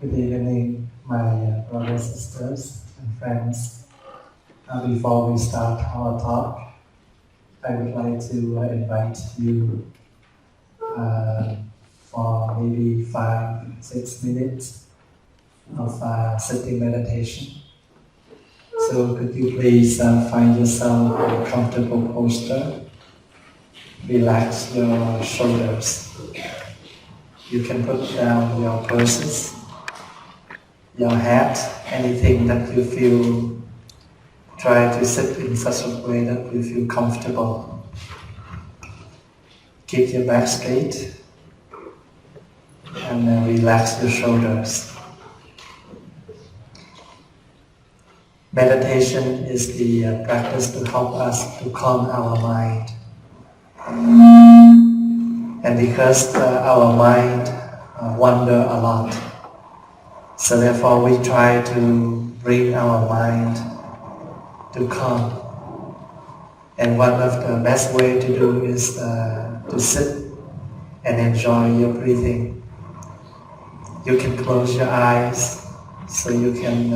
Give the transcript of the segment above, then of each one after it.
Good evening, my brothers, sisters, and friends. Before we start our talk, I would like to invite you for maybe 5-6 minutes of sitting meditation. So could you please find yourself in a comfortable posture. Relax your shoulders. You can put down your purses, your hat, anything that you feel. Try to sit in such a way that you feel comfortable. Keep your back straight and relax your shoulders. Meditation is the practice to help us to calm our mind. And because our mind wander a lot, so therefore we try to bring our mind to calm. And one of the best way to do is to sit and enjoy your breathing. You can close your eyes so you can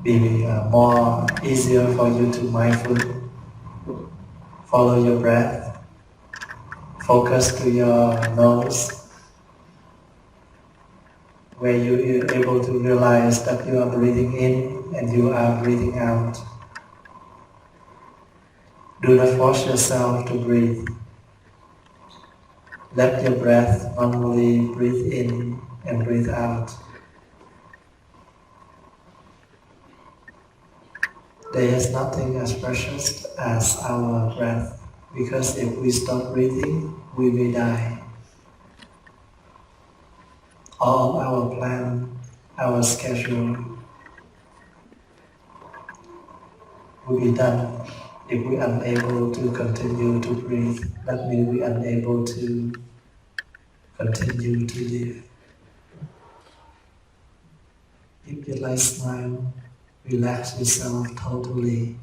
be more easier for you to mindful. Follow your breath. Focus to your nose, where you are able to realize that you are breathing in and you are breathing out. Do not force yourself to breathe. Let your breath normally breathe in and breathe out. There is nothing as precious as our breath, because if we stop breathing, we will die. All our plan, our schedule will be done if we are unable to continue to breathe. That means we are unable to continue to live. Keep your light smile, relax yourself totally.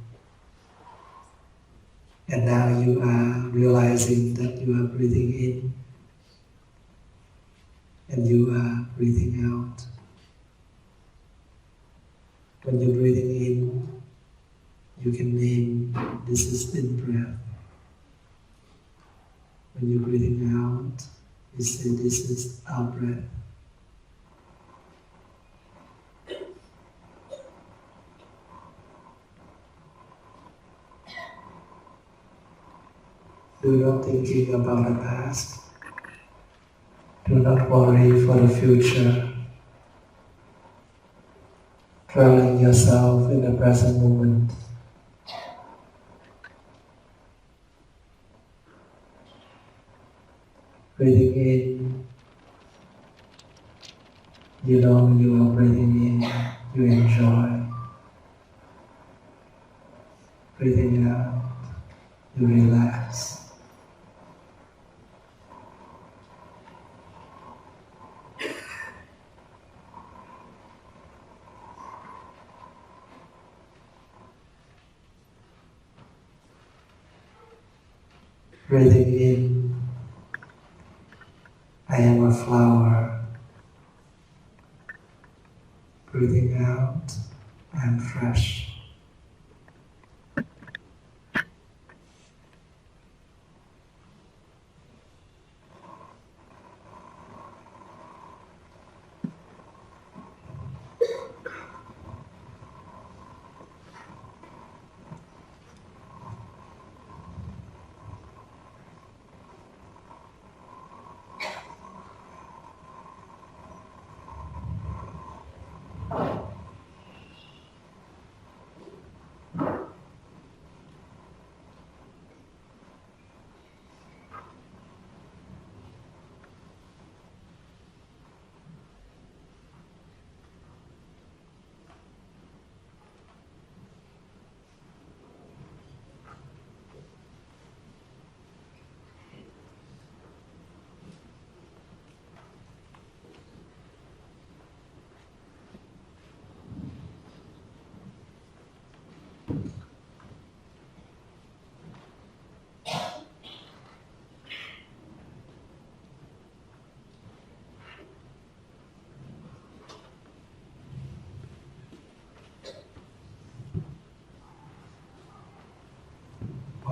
And now you are realizing that you are breathing in and you are breathing out. When you're breathing in, you can name this is in-breath. When you're breathing out, you say this is out-breath. Do not thinking about the past. Do not worry for the future. Dwelling yourself in the present moment. Breathing in, you know you are breathing in, you enjoy. Breathing out, you relax. Breathing in, I am a flower. Breathing out, I am fresh.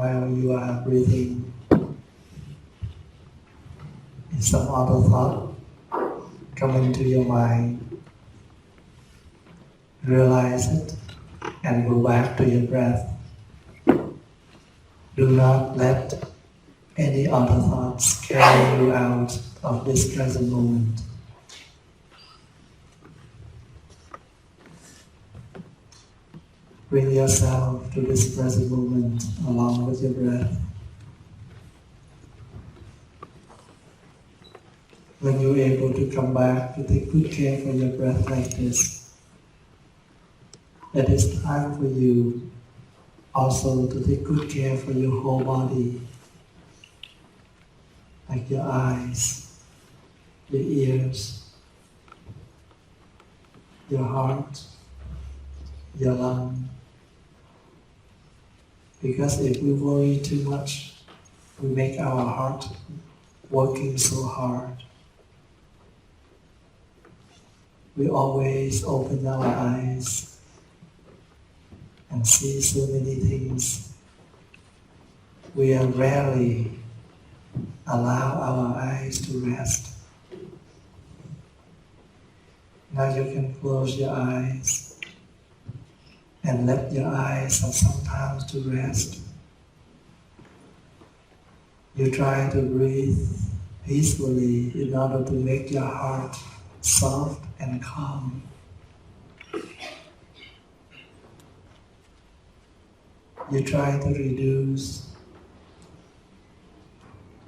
while you are breathing, if some other thought come into your mind, realize it and go back to your breath. Do not let any other thoughts carry you out of this present moment. Bring yourself to this present moment along with your breath. When you're able to come back to take good care for your breath like this, it is time for you also to take good care for your whole body, like your eyes, your ears, your heart, your lung. Because if we worry too much, we make our heart working so hard. We always open our eyes and see so many things. We are rarely allow our eyes to rest. Now you can close your eyes and let your eyes have some time to rest. You try to breathe peacefully in order to make your heart soft and calm. You try to reduce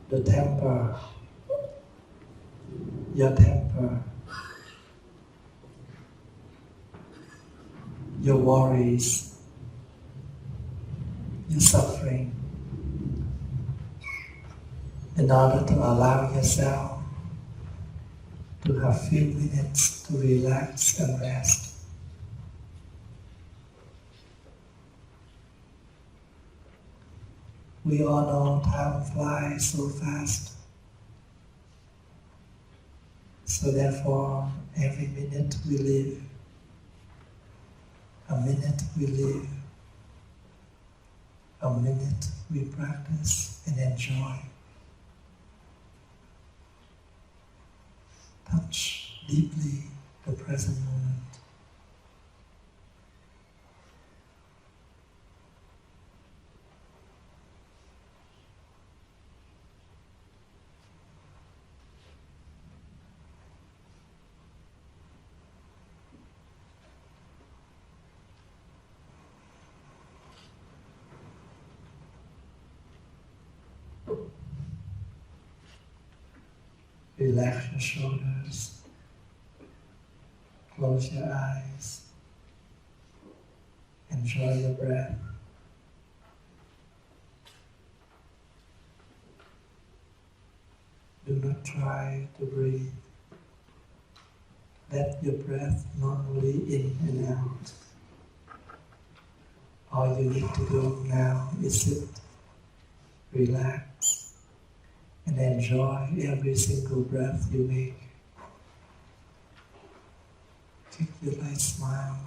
the temper, your temper, your worries, your suffering, in order to allow yourself to have few minutes to relax and rest. We all know time flies so fast. So therefore, every minute we live, a minute we live, a minute we practice and enjoy. Touch deeply the present moment. Relax your shoulders, close your eyes, enjoy your breath. Do not try to breathe. Let your breath normally in and out. All you need to do now is sit, relax, and enjoy every single breath you make. Keep your light smile.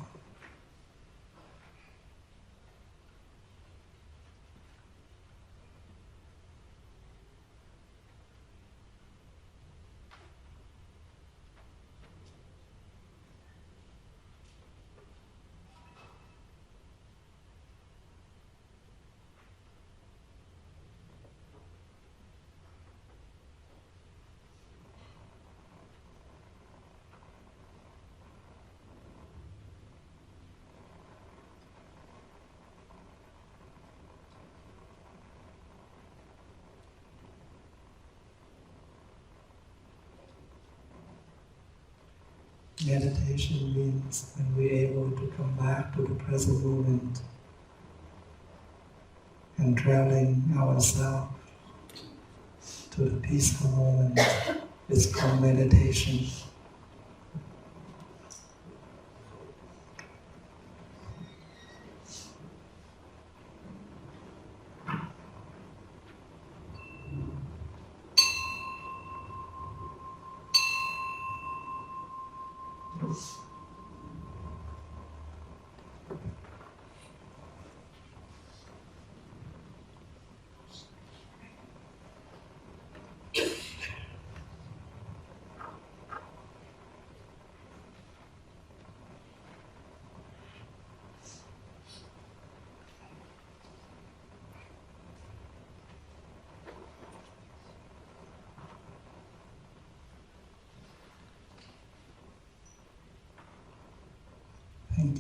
Meditation means when we're able to come back to the present moment and dwelling ourselves to the peaceful moment. It's called meditation.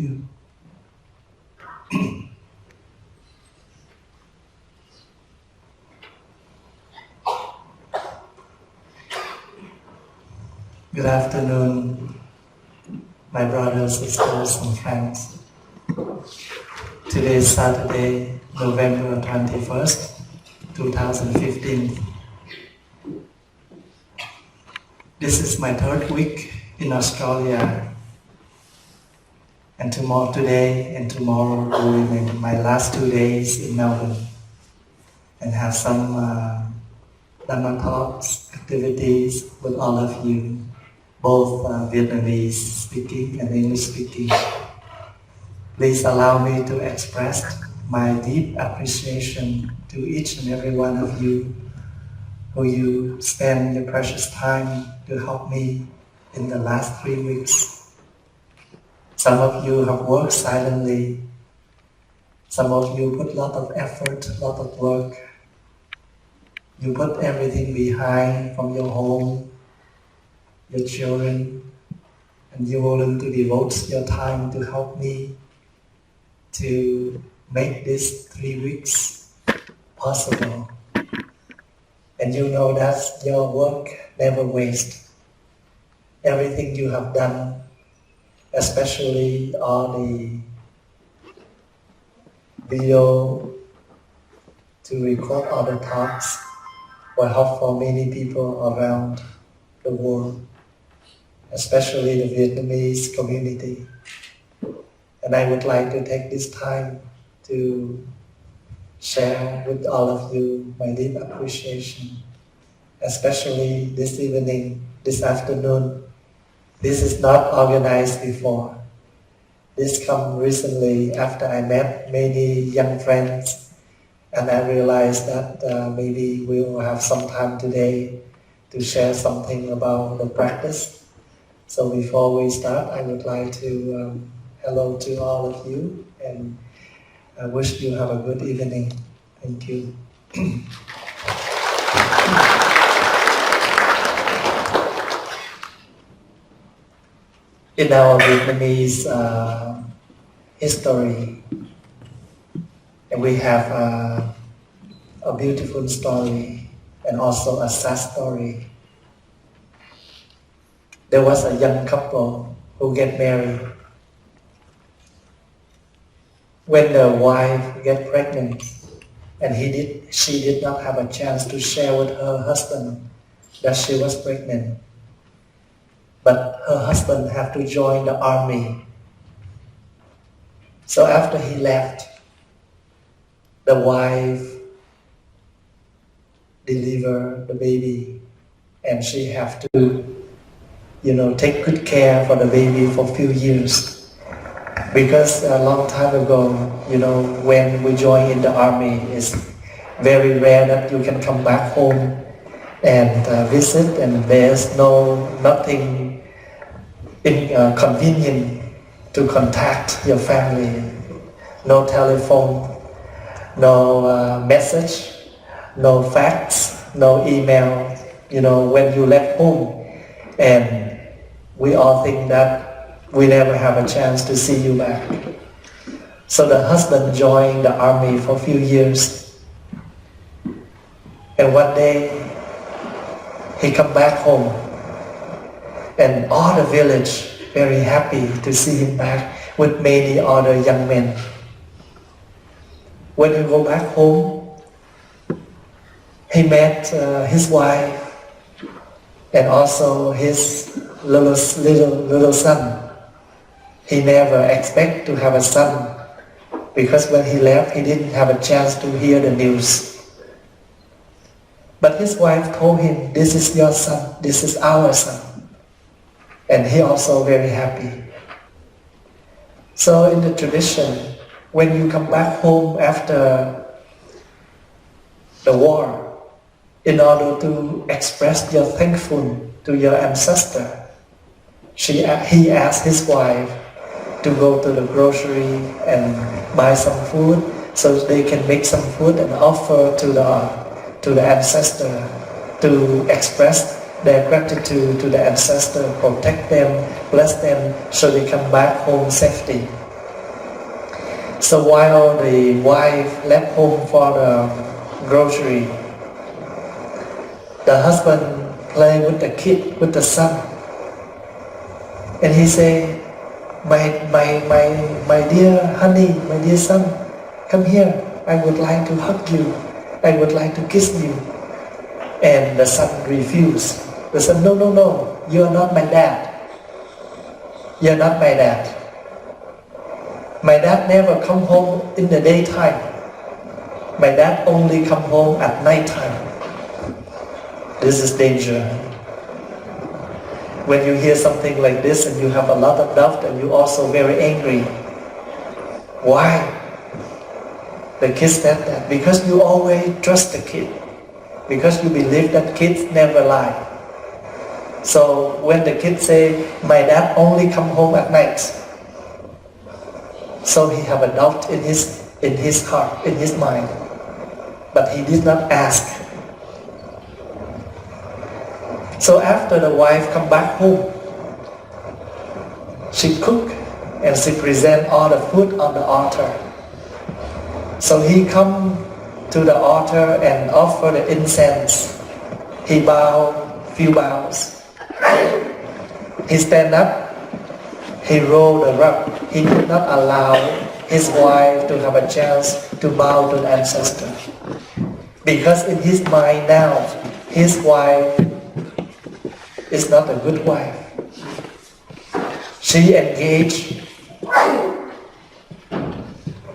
you. Good afternoon, my brothers, sisters, and friends. Today is Saturday, November 21st, 2015. This is my third week in Australia, and today and tomorrow will be my last 2 days in Melbourne, and have some Dhamma talks, activities with all of you, both Vietnamese speaking and English speaking. Please allow me to express my deep appreciation to each and every one of you who you spend your precious time to help me in the last 3 weeks. Some of you have worked silently. Some of you put a lot of effort, a lot of work. You put everything behind from your home, your children, and you're willing to devote your time to help me to make these 3 weeks possible. And you know that your work never wastes. Everything you have done, especially all the video to record all the talks, will help for many people around the world, especially the Vietnamese community. And I would like to take this time to share with all of you my deep appreciation, especially this evening, this afternoon. This is not organized before. This come recently after I met many young friends, and I realized that maybe we will have some time today to share something about the practice. So before we start, I would like to hello to all of you, and I wish you have a good evening. Thank you. In our Vietnamese history, we have a beautiful story and also a sad story. There was a young couple who get married. When the wife get pregnant, and she did not have a chance to share with her husband that she was pregnant, but her husband had to join the army. So after he left, the wife delivered the baby, and she have to, take good care for the baby for a few years. Because a long time ago, when we join in the army, it's very rare that you can come back home and visit, and there's nothing convenient to contact your family. No telephone, no message, no fax, no email, when you left home. And we all think that we never have a chance to see you back. So the husband joined the army for a few years. And one day, he come back home. And all the village very happy to see him back with many other young men. When he go back home, he met his wife and also his little son. He never expect to have a son, because when he left, he didn't have a chance to hear the news. But his wife told him, "This is your son, this is our son." And he also very happy. So in the tradition, when you come back home after the war, in order to express your thankful to your ancestor, he asked his wife to go to the grocery and buy some food, so they can make some food and offer to the ancestor, to express their gratitude to the ancestor, protect them, bless them, so they come back home safety. So while the wife left home for the grocery, the husband played with the kid, with the son. And he say, my dear honey, my dear son, come here. I would like to hug you. I would like to kiss you. And the son refused. The son, no, no, no, you're not my dad. You're not my dad. My dad never come home in the daytime. My dad only come home at night time. This is danger. When you hear something like this and you have a lot of doubt and you're also very angry. Why? The kid said that because you always trust the kid. Because you believe that kids never lie. So when the kid say, my dad only come home at night, so he have a doubt in his heart, in his mind. But he did not ask. So after the wife come back home, she cook and she present all the food on the altar. So he come to the altar and offer the incense. He bow few bows. He stand up. He roll the rug. He did not allow his wife to have a chance to bow to the ancestor. Because in his mind now, his wife is not a good wife. She engaged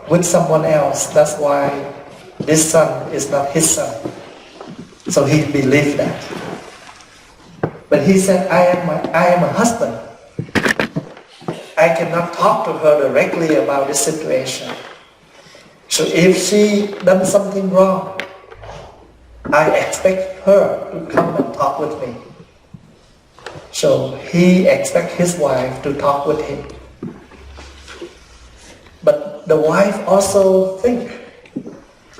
with someone else. That's why this son is not his son. So he believed that. But he said, I am a husband. I cannot talk to her directly about this situation. So if she done something wrong, I expect her to come and talk with me. So he expects his wife to talk with him. But the wife also think,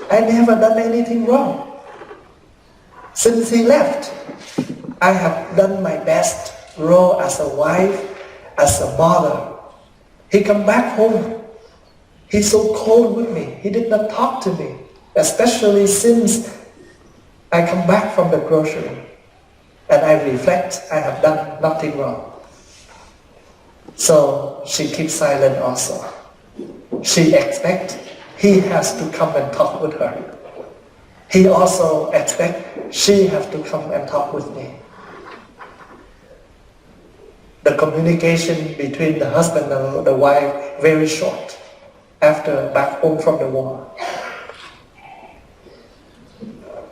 I never done anything wrong. Since he left, I have done my best role as a wife, as a mother. He come back home. He's so cold with me. He did not talk to me, especially since I come back from the grocery. And I reflect, I have done nothing wrong. So she keeps silent also. She expects he has to come and talk with her. He also expects she has to come and talk with me. The communication between the husband and the wife very short after back home from the war.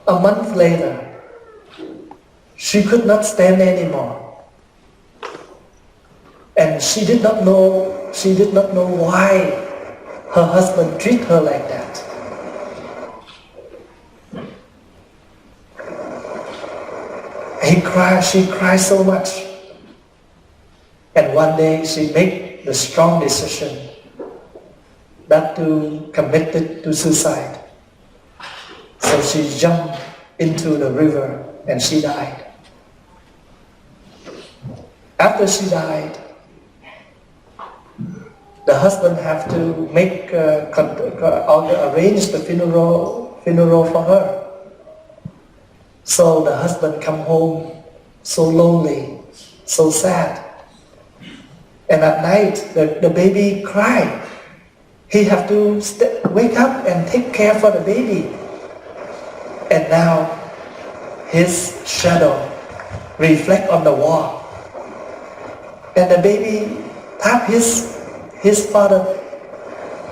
A month later, she could not stand anymore. And she did not know why her husband treat her like that. She cried so much. And one day she made the strong decision that to commit to suicide. So she jumped into the river and she died. After she died, the husband have to arrange the funeral for her. So the husband come home so lonely, so sad. And at night, the baby cried. He have to wake up and take care for the baby. And now, his shadow reflect on the wall. And the baby tap his father,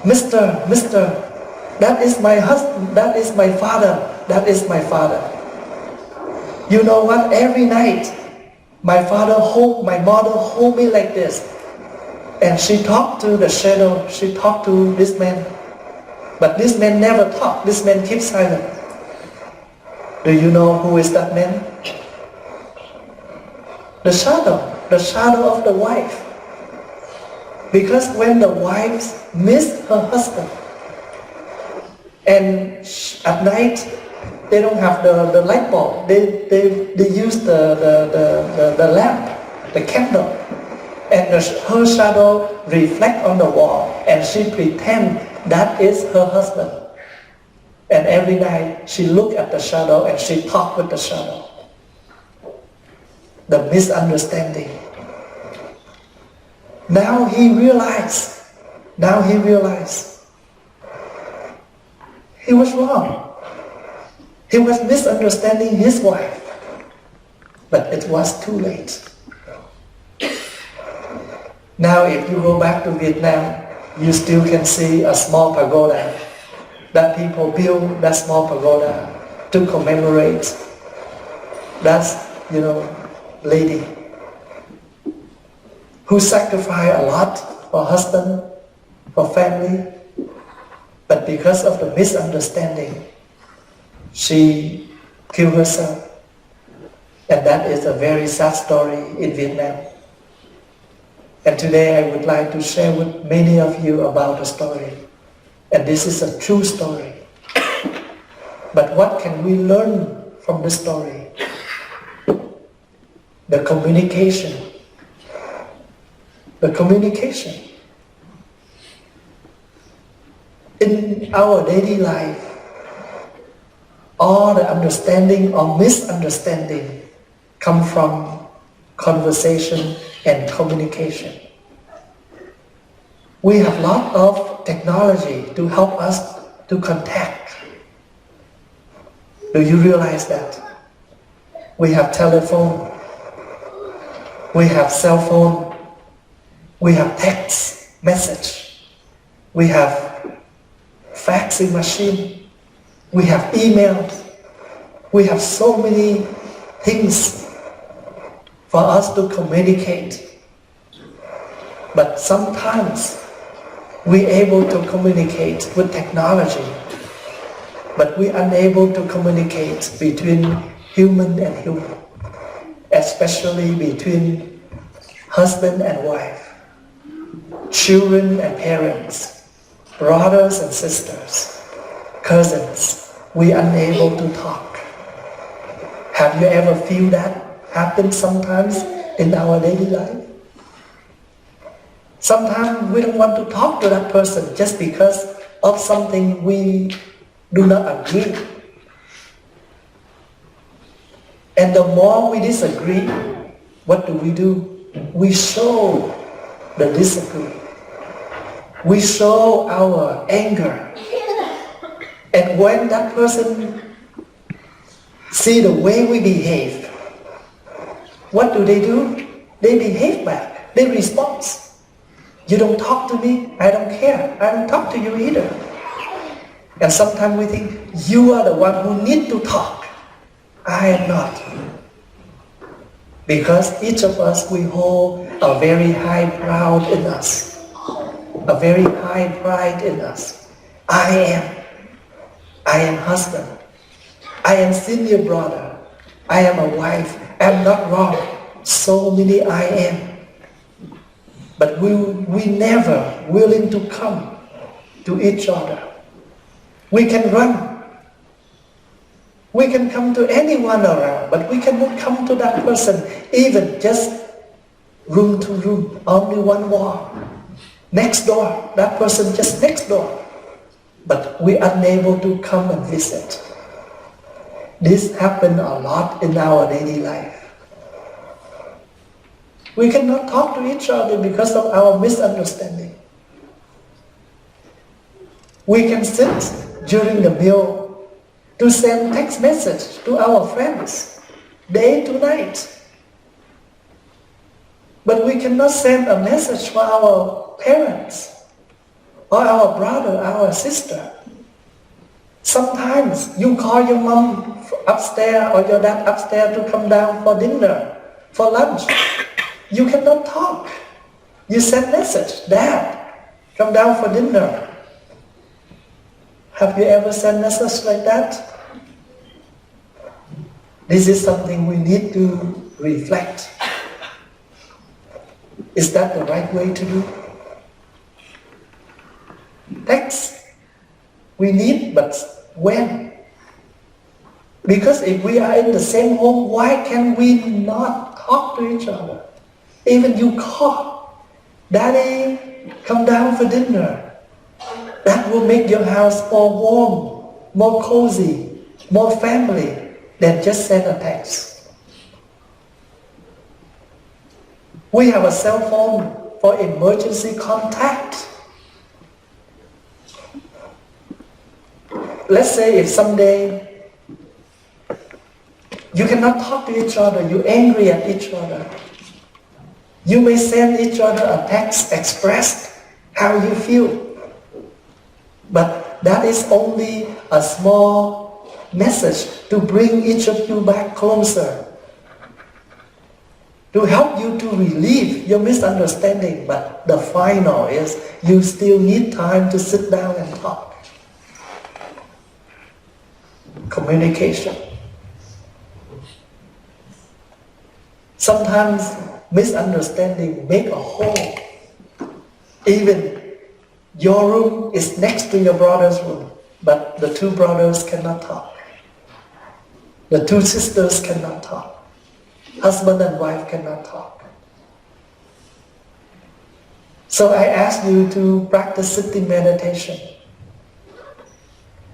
Mister, that is my husband, that is my father, that is my father. You know what? Every night, my mother hold me like this. And she talked to the shadow, she talked to this man. But this man never talked, this man keeps silent. Do you know who is that man? The shadow of the wife. Because when the wife missed her husband, and at night they don't have the light bulb, they use the lamp, the candle, and her shadow reflect on the wall, and she pretend That is her husband. And every night she looked at the shadow and she talked with the shadow. The misunderstanding. Now he realized he was wrong. He was misunderstanding his wife. But it was too late. Now if you go back to Vietnam, you still can see a small pagoda that people build, that small pagoda to commemorate that, lady who sacrificed a lot for husband, for family, but because of the misunderstanding, she killed herself. And that is a very sad story in Vietnam. And today I would like to share with many of you about the story. And this is a true story. But what can we learn from the story? The communication. The communication. In our daily life, all the understanding or misunderstanding come from conversation and communication. We have a lot of technology to help us to contact. Do you realize that? We have telephone, we have cell phone, we have text message, we have faxing machine, we have emails, we have so many things for us to communicate. But sometimes we're able to communicate with technology, but we're unable to communicate between human and human, especially between husband and wife, children and parents, brothers and sisters, cousins. We're unable to talk. Have you ever feel that happen sometimes in our daily life? Sometimes we don't want to talk to that person just because of something we do not agree. And the more we disagree, what do? We show the disagree. We show our anger. And when that person see the way we behave, what do? They behave back. They respond. You don't talk to me, I don't care. I don't talk to you either. And sometimes we think, you are the one who need to talk. I am not. Because each of us, we hold a very high pride in us. A very high pride in us. I am husband. I am senior brother. I am a wife. I am not wrong. So many I am. But we never willing to come to each other. We can run. We can come to anyone around, but we cannot come to that person, even just room to room, only one wall. Next door, that person just next door. But we are unable to come and visit. This happens a lot in our daily life. We cannot talk to each other because of our misunderstanding. We can sit during the meal to send text message to our friends, day to night. But we cannot send a message for our parents, or our brother, our sister. Sometimes you call your mom upstairs or your dad upstairs to come down for dinner, for lunch. You cannot talk. You send message, Dad, come down for dinner. Have you ever sent message like that? This is something we need to reflect. Is that the right way to do? Text, we need, but when? Because if we are in the same home, why can we not talk to each other? Even you call, Daddy, come down for dinner. That will make your house more warm, more cozy, more family than just send a text. We have a cell phone for emergency contact. Let's say if someday you cannot talk to each other, you're angry at each other, you may send each other a text, express how you feel. But that is only a small message to bring each of you back closer, to help you to relieve your misunderstanding. But the final is you still need time to sit down and talk. Communication. Sometimes misunderstanding make a hole. Even your room is next to your brother's room, but the two brothers cannot talk. The two sisters cannot talk. Husband and wife cannot talk. So I ask you to practice sitting meditation.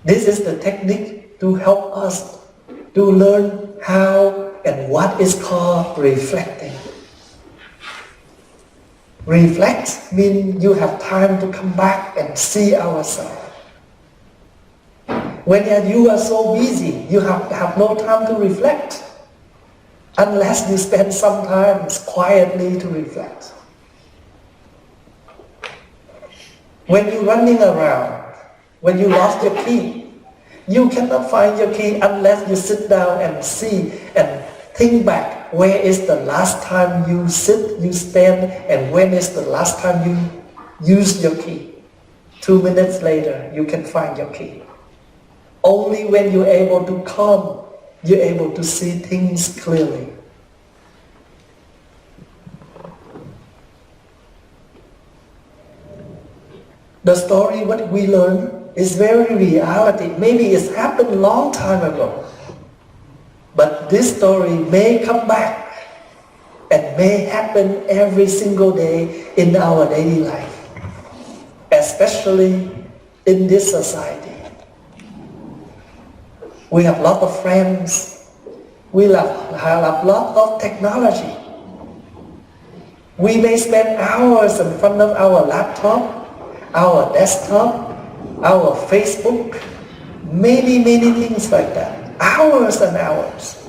This is the technique to help us to learn how and what is called reflecting. Reflect means you have time to come back and see ourselves. When you are so busy, you have no time to reflect unless you spend some time quietly to reflect. When you're running around, when you lost your key, you cannot find your key unless you sit down and see and think back. Where is the last time you sit, you stand, and when is the last time you used your key? 2 minutes later, you can find your key. Only when you're able to calm, you're able to see things clearly. The story, what we learn, is very reality. Maybe it's happened a long time ago. But this story may come back and may happen every single day in our daily life, especially in this society. We have a lot of friends. We have a lot of technology. We may spend hours in front of our laptop, our desktop, our Facebook, many things like that. Hours and hours.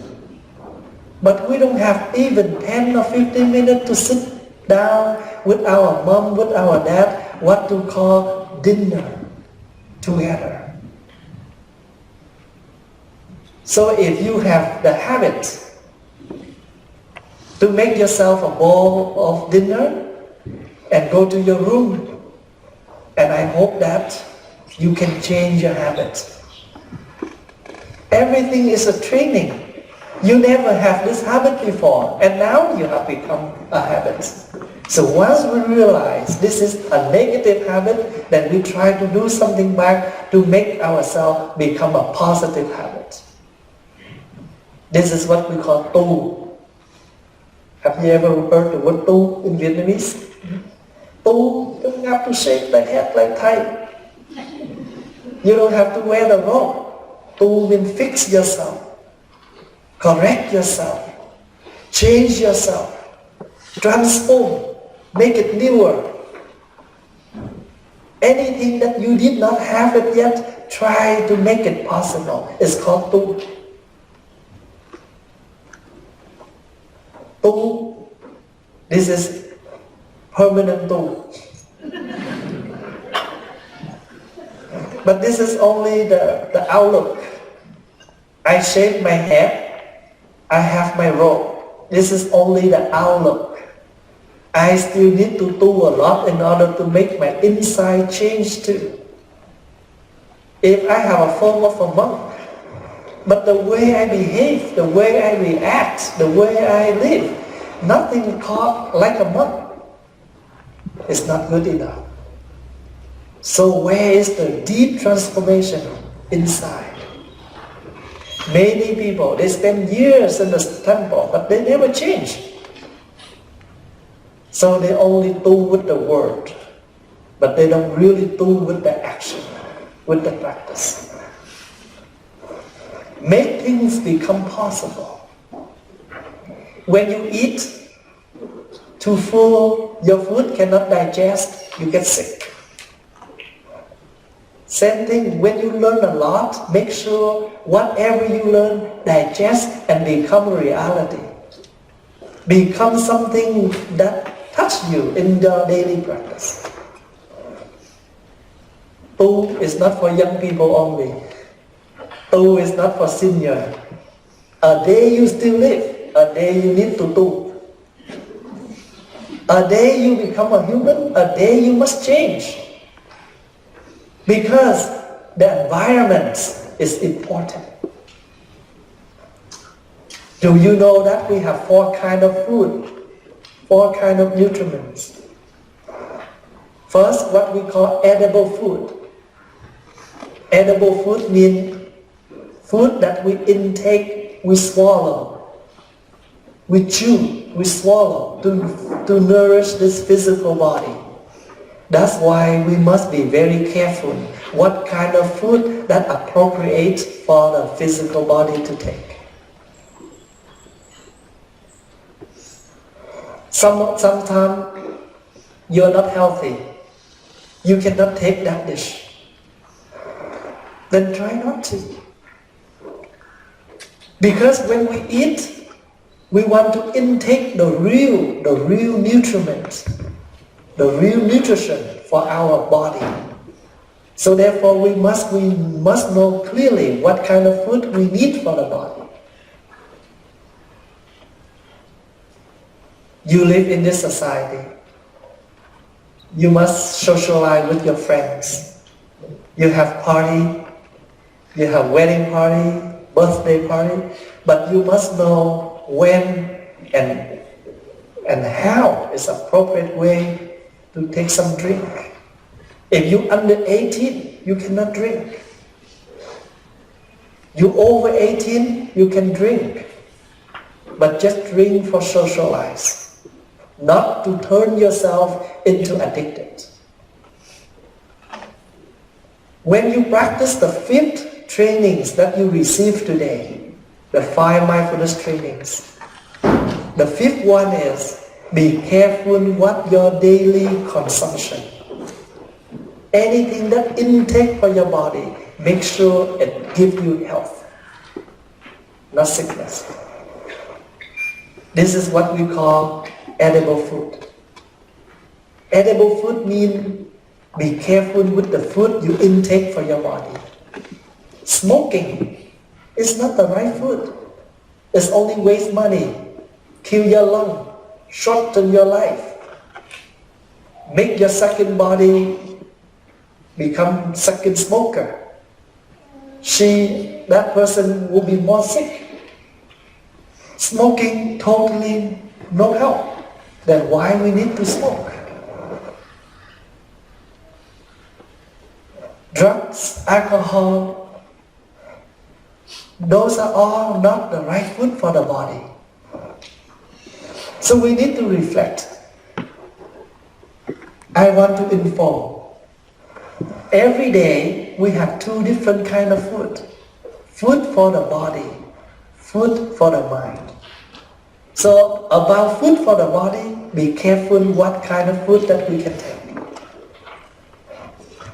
But we don't have even 10 or 15 minutes to sit down with our mom, with our dad, what to call dinner together. So if you have the habit to make yourself a bowl of dinner and go to your room, and I hope that you can change your habit. Everything is a training. You never have this habit before, and now you have become a habit. So once we realize this is a negative habit, then we try to do something back to make ourselves become a positive habit. This is what we call tu. Have you ever heard the word tu in Vietnamese? Tu, you don't have to shake the head like Thai. You don't have to wear the robe. Tu means fix yourself, correct yourself, change yourself, transform, make it newer. Anything that you did not have it yet, try to make it possible. It's called tu. Tu, this is permanent tu. But this is only the outlook. I shave my head, I have my robe. This is only the outlook. I still need to do a lot in order to make my inside change too. If I have a form of a monk, but the way I behave, the way I react, the way I live, nothing called like a monk, it's not good enough. So where is the deep transformation inside? Many people, they spend years in the temple, but they never change. So they only do with the word. but they don't really do with the action, with the practice. Make things become possible. When you eat too full, your food cannot digest, you get sick. Same thing, when you learn a lot, make sure whatever you learn, digest and become a reality. Become something that touches you in your daily practice. Tu is not for young people only. Tu is not for senior. A day you still live, a day you need to tu. A day you become a human, a day you must change. Because the environment is important. Do you know that we have 4 kinds of food, 4 kinds of nutriments? First, what we call edible food. Edible food means food that we intake, we swallow, we chew, we swallow to nourish this physical body. That's why we must be very careful what kind of food that appropriate for the physical body to take. Sometimes you're not healthy. You cannot take that dish. Then try not to. Because when we eat, we want to intake the real nutrients, the real nutrition for our body. So therefore we must know clearly what kind of food we need for the body. You live in this society. You must socialize with your friends. You have party, you have wedding party, birthday party, but you must know when and how is appropriate way to take some drink. If you under 18, you cannot drink. You over 18, you can drink, but just drink for socialize. Not to turn yourself into addicted. When you practice the 5th trainings that you receive today, the 5 mindfulness trainings, the 5th one is be careful what your daily consumption. Anything that intake for your body, make sure it gives you health, not sickness. This is what we call edible food. Edible food means be careful with the food you intake for your body. Smoking is not the right food. It's only waste money, kill your lung, shorten your life, make your second body become second smoker. That person will be more sick. Smoking totally no help. Then why we need to smoke? Drugs, alcohol, those are all not the right food for the body. So we need to reflect. I want to inform. Every day we have 2 different kinds of food. Food for the body, food for the mind. So about food for the body, be careful what kind of food that we can take.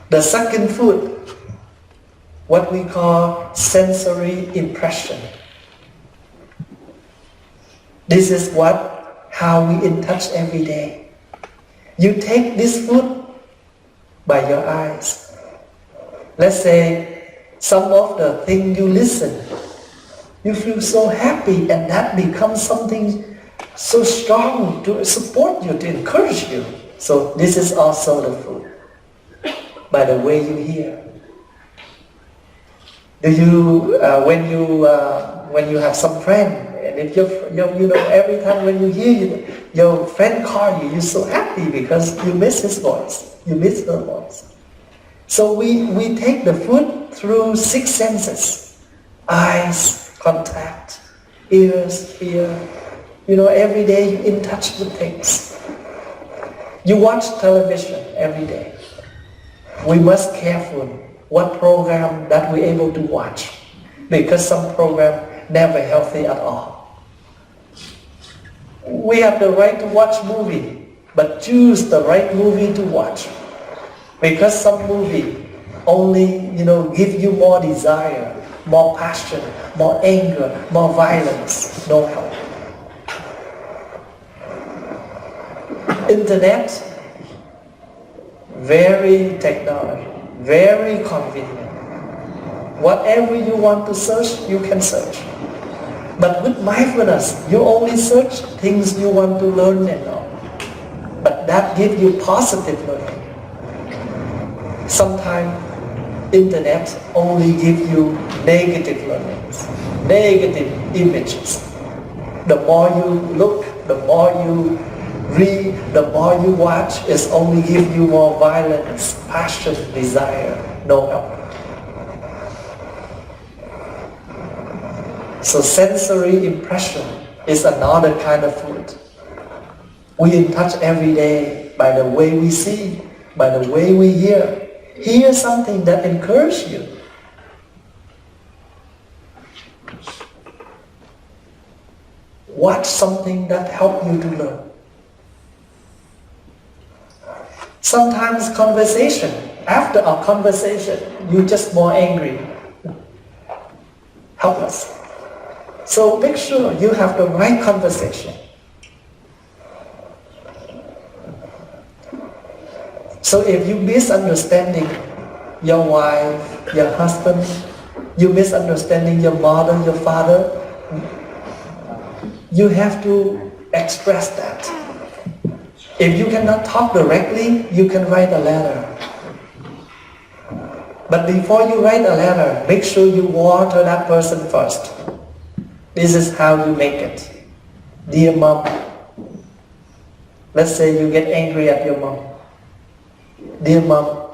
The second food, what we call sensory impression. This is how we in touch every day. You take this food by your eyes. Let's say some of the things you listen, you feel so happy and that becomes something so strong to support you, to encourage you. So this is also the food. By the way you hear. Do you, when you have some friend, and if every time when you hear your friend call you, you're so happy because you miss his voice, you miss her voice. So we take the food through 6 senses. Eyes, contact, ears, ear. Every day you're in touch with things. You watch television every day. we must careful what program that we're able to watch, because some program never healthy at all. We have the right to watch movie, but choose the right movie to watch, because some movie only give you more desire, more passion, more anger, more violence, no help. Internet, very technology, very convenient. Whatever you want to search, you can search. But with mindfulness, you only search things you want to learn and know. But that gives you positive learning. Sometimes internet only gives you negative learnings, negative images. The more you look, the more you read, the more you watch, it's only give you more violence, passion, desire, no help. So sensory impression is another kind of food. We in touch every day by the way we see, by the way we hear. Hear something that encourages you. Watch something that helps you to learn. Sometimes conversation, after a conversation, you're just more angry. Helpless. So make sure you have the right conversation. So if you misunderstanding your wife, your husband, you misunderstanding your mother, your father, you have to express that. If you cannot talk directly, you can write a letter. But before you write a letter, make sure you water that person first. This is how you make it. Dear mom, let's say you get angry at your mom. Dear mom,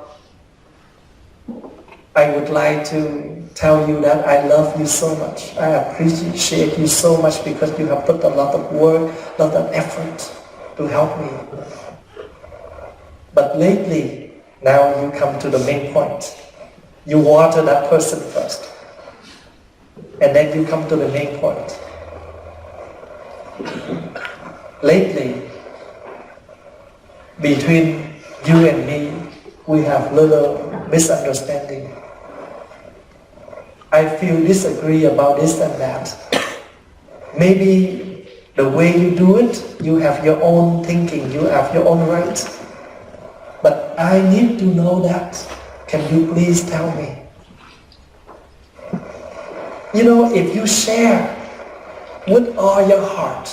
I would like to tell you that I love you so much. I appreciate you so much because you have put a lot of work, a lot of effort to help me. But lately, now you come to the main point. You water that person first. And then you come to the main point. Lately, between you and me, we have little misunderstanding. I feel disagree about this and that. Maybe the way you do it, you have your own thinking, you have your own rights. But I need to know that. Can you please tell me? If you share with all your heart,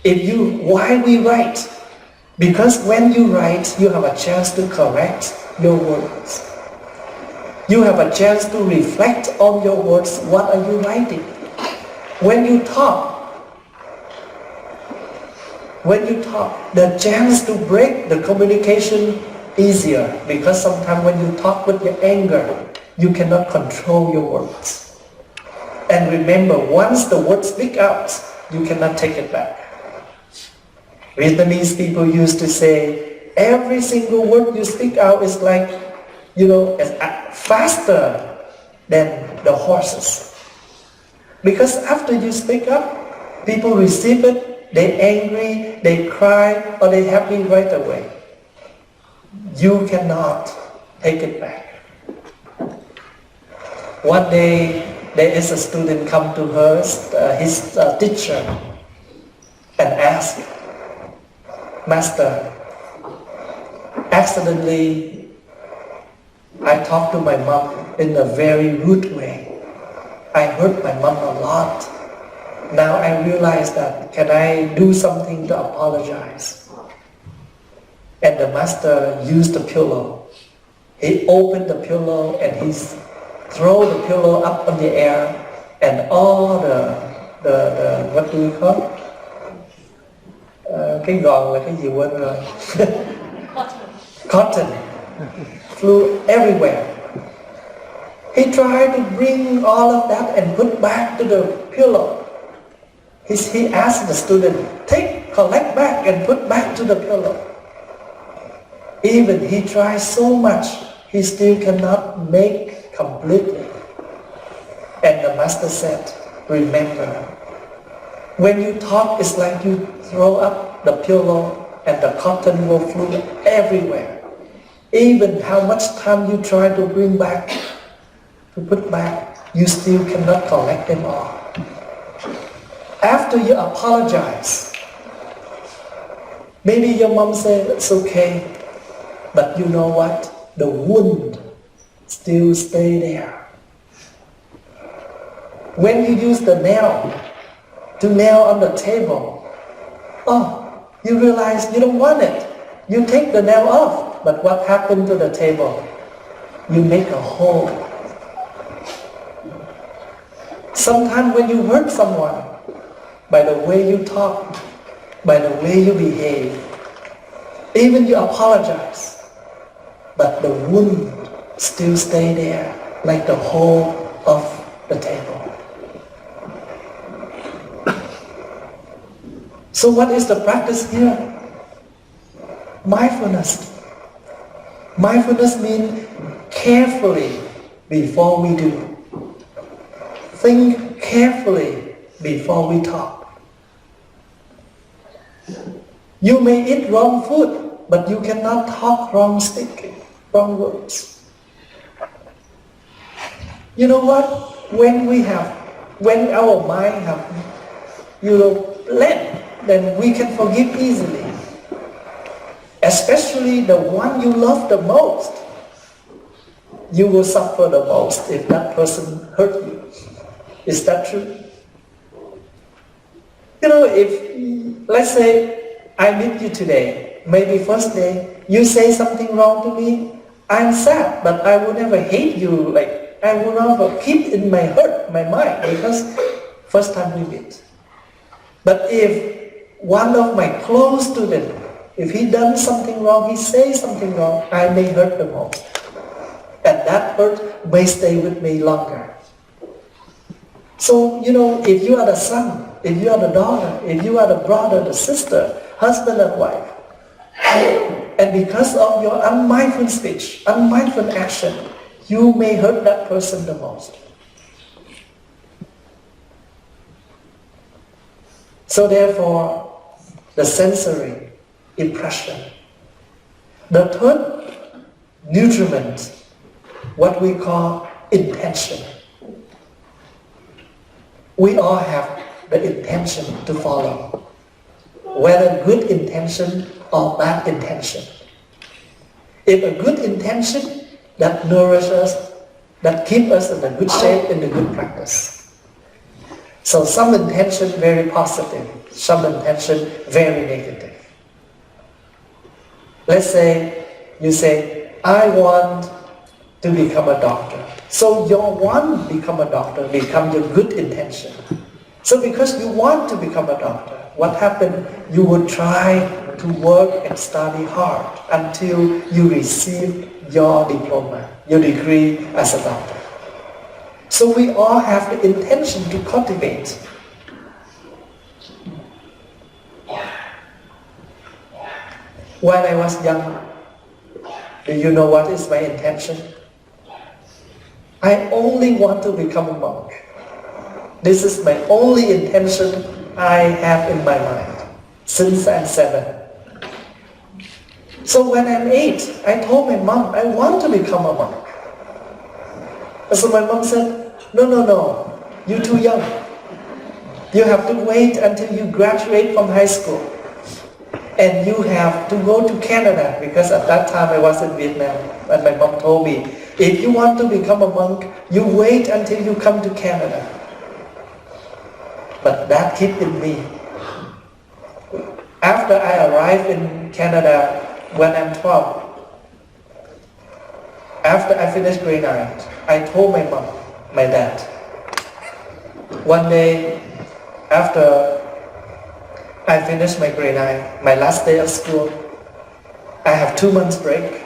why we write? Because when you write, you have a chance to correct your words. You have a chance to reflect on your words. What are you writing? When you talk, the chance to break the communication easier, because sometimes when you talk with your anger, you cannot control your words. And remember, once the words speak out, you cannot take it back. Vietnamese people used to say, every single word you speak out is like, faster than the horses. Because after you speak up, people receive it, they angry, they cry, or they happy right away. You cannot take it back. One day, there is a student come to her, his teacher, and ask, Master, accidentally, I talked to my mom in a very rude way. I hurt my mom a lot. Now I realize that, can I do something to apologize? And the master used the pillow. He opened the pillow and he threw the pillow up in the air, and all the what do we call it? Cái gòn là cái gì quên rồi. Cotton flew everywhere. He tried to bring all of that and put back to the pillow. He asked the student, collect back and put back to the pillow. Even he tries so much, he still cannot make completely. And the Master said, remember, when you talk, it's like you throw up the pillow and the cotton will fly everywhere. Even how much time you try to bring back, to put back, you still cannot collect them all. After you apologize, maybe your mom said it's okay, but you know what? The wound still stay there. When you use the nail to nail on the table, you realize you don't want it. You take the nail off, but what happened to the table? You make a hole. Sometimes when you hurt someone, by the way you talk, by the way you behave, even you apologize, but the wound still stay there, like the hole of the table. So what is the practice here? Mindfulness. Mindfulness means carefully before we do. Think carefully before we talk. You may eat wrong food, but you cannot talk wrong speaking, wrong words. You know what? When our mind have, blend, then we can forgive easily. Especially the one you love the most. You will suffer the most if that person hurt you. Is that true? If, let's say, I meet you today, maybe first day, you say something wrong to me, I'm sad, but I will never hate you, I will never keep in my mind, because first time we meet. But if one of my close students, if he done something wrong, he says something wrong, I may hurt the most. And that hurt may stay with me longer. So, if you are the son, if you are the daughter, if you are the brother, the sister, husband and wife, and because of your unmindful speech, unmindful action, you may hurt that person the most. So therefore, the sensory impression. The third nutriment, what we call intention. We all have the intention to follow, whether good intention or bad intention. If a good intention, that nourishes us, that keeps us in a good shape, in a good practice. So some intention very positive, some intention very negative. Let's say you say, I want to become a doctor. So your want to become a doctor becomes your good intention. So because you want to become a doctor, what happened? You will try to work and study hard until you receive your diploma, your degree as a doctor. So we all have the intention to cultivate. When I was young, do you know what is my intention? I only want to become a monk. This is my only intention I have in my mind since I'm 7. So when I'm 8, I told my mom, I want to become a monk. So my mom said, no, you're too young. You have to wait until you graduate from high school. And you have to go to Canada, because at that time I was in Vietnam, and my mom told me, if you want to become a monk, you wait until you come to Canada. But that kept in me. After I arrived in Canada when I'm 12, after I finished grade 9, I told my mom, my dad, one day after I finished my grade 9, my last day of school, I have 2 months break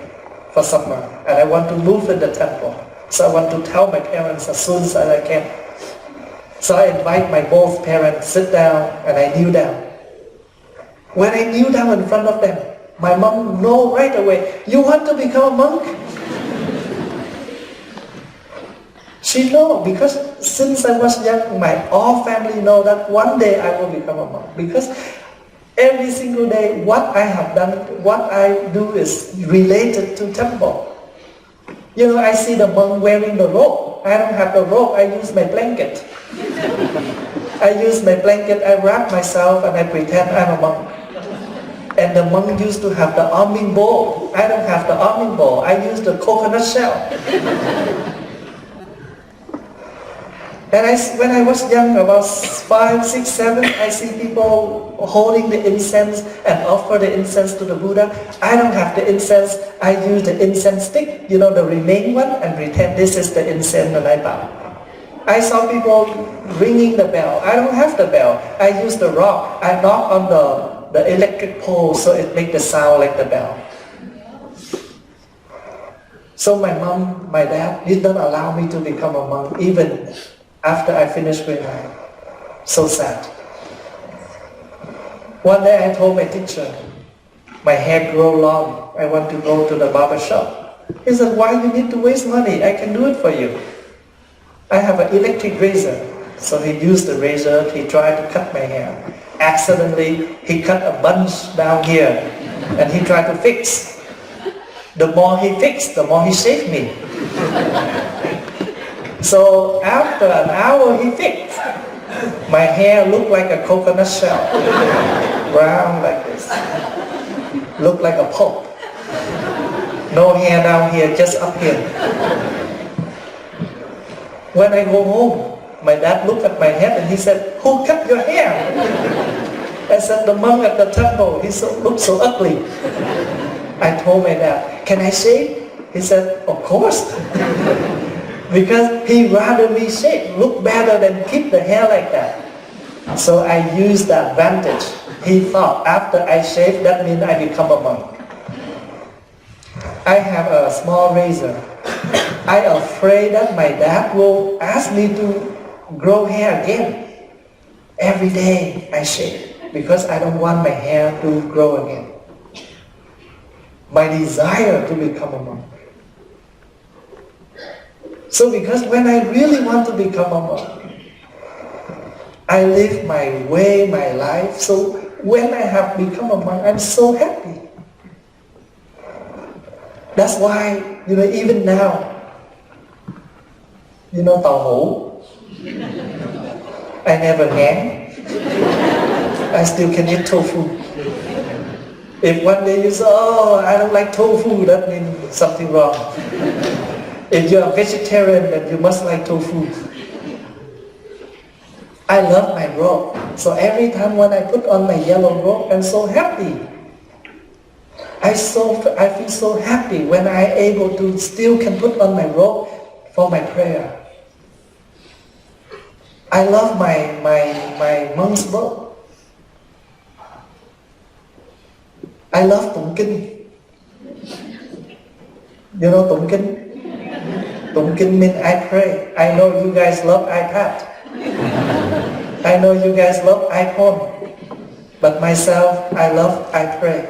for summer, and I want to move in the temple. So I want to tell my parents as soon as I can. So I invite my both parents, sit down, and I kneel down. When I kneel down in front of them, My mom know right away, you want to become a monk? She know, because since I was young, my all family know that one day I will become a monk. Because every single day, what I have done, what I do is related to temple. You know, I see the monk wearing the robe. I don't have the robe, I use my blanket. I use my blanket, I wrap myself and I pretend I'm a monk. And the monk used to have the almond bowl. I don't have the almond bowl, I use the coconut shell. And when I was young, about 5, 6, 7, I see people holding the incense and offer the incense to the Buddha. I don't have the incense, I use the incense stick, you know, the remaining one, and pretend this is the incense and I bow. I saw people ringing the bell. I don't have the bell. I use the rock. I knock on the electric pole so it makes the sound like the bell. So my mom, my dad did not allow me to become a monk even after I finished grade 9. So sad. One day I told my teacher, my hair grow long, I want to go to the barber shop. He said, why you need to waste money? I can do it for you. I have an electric razor. So he used the razor, he tried to cut my hair. Accidentally, he cut a bunch down here and he tried to fix. The more he fixed, the more he shaved me. So after an hour he fixed, my hair looked like a coconut shell, brown like this, looked like a pulp. No hair down here, just up here. When I go home, my dad looked at my head and he said, who cut your hair? I said, the monk at the temple, he looked so ugly. I told my dad, can I shave? He said, of course. Because he rather me shave, look better than keep the hair like that. So I used the advantage. He thought after I shave, that means I become a monk. I have a small razor. I'm afraid that my dad will ask me to grow hair again. Every day I shave because I don't want my hair to grow again. My desire to become a monk. So because when I really want to become a monk, I live my way, my life. So when I have become a monk, I'm so happy. That's why, even now, 𝗦𝗪𝗕𝗏, I never nang. I still can eat tofu. If one day you say, oh, I don't like tofu, that means something wrong. If you're a vegetarian, then you must like tofu. I love my robe. So every time when I put on my yellow robe, I'm so happy. I feel so happy when I'm able to still can put on my robe for my prayer. I love my monk's robe. I love tụng kinh. You know tụng kinh? Tụng kinh means I pray. I know you guys love iPad. I know you guys love iPhone. But myself, I pray.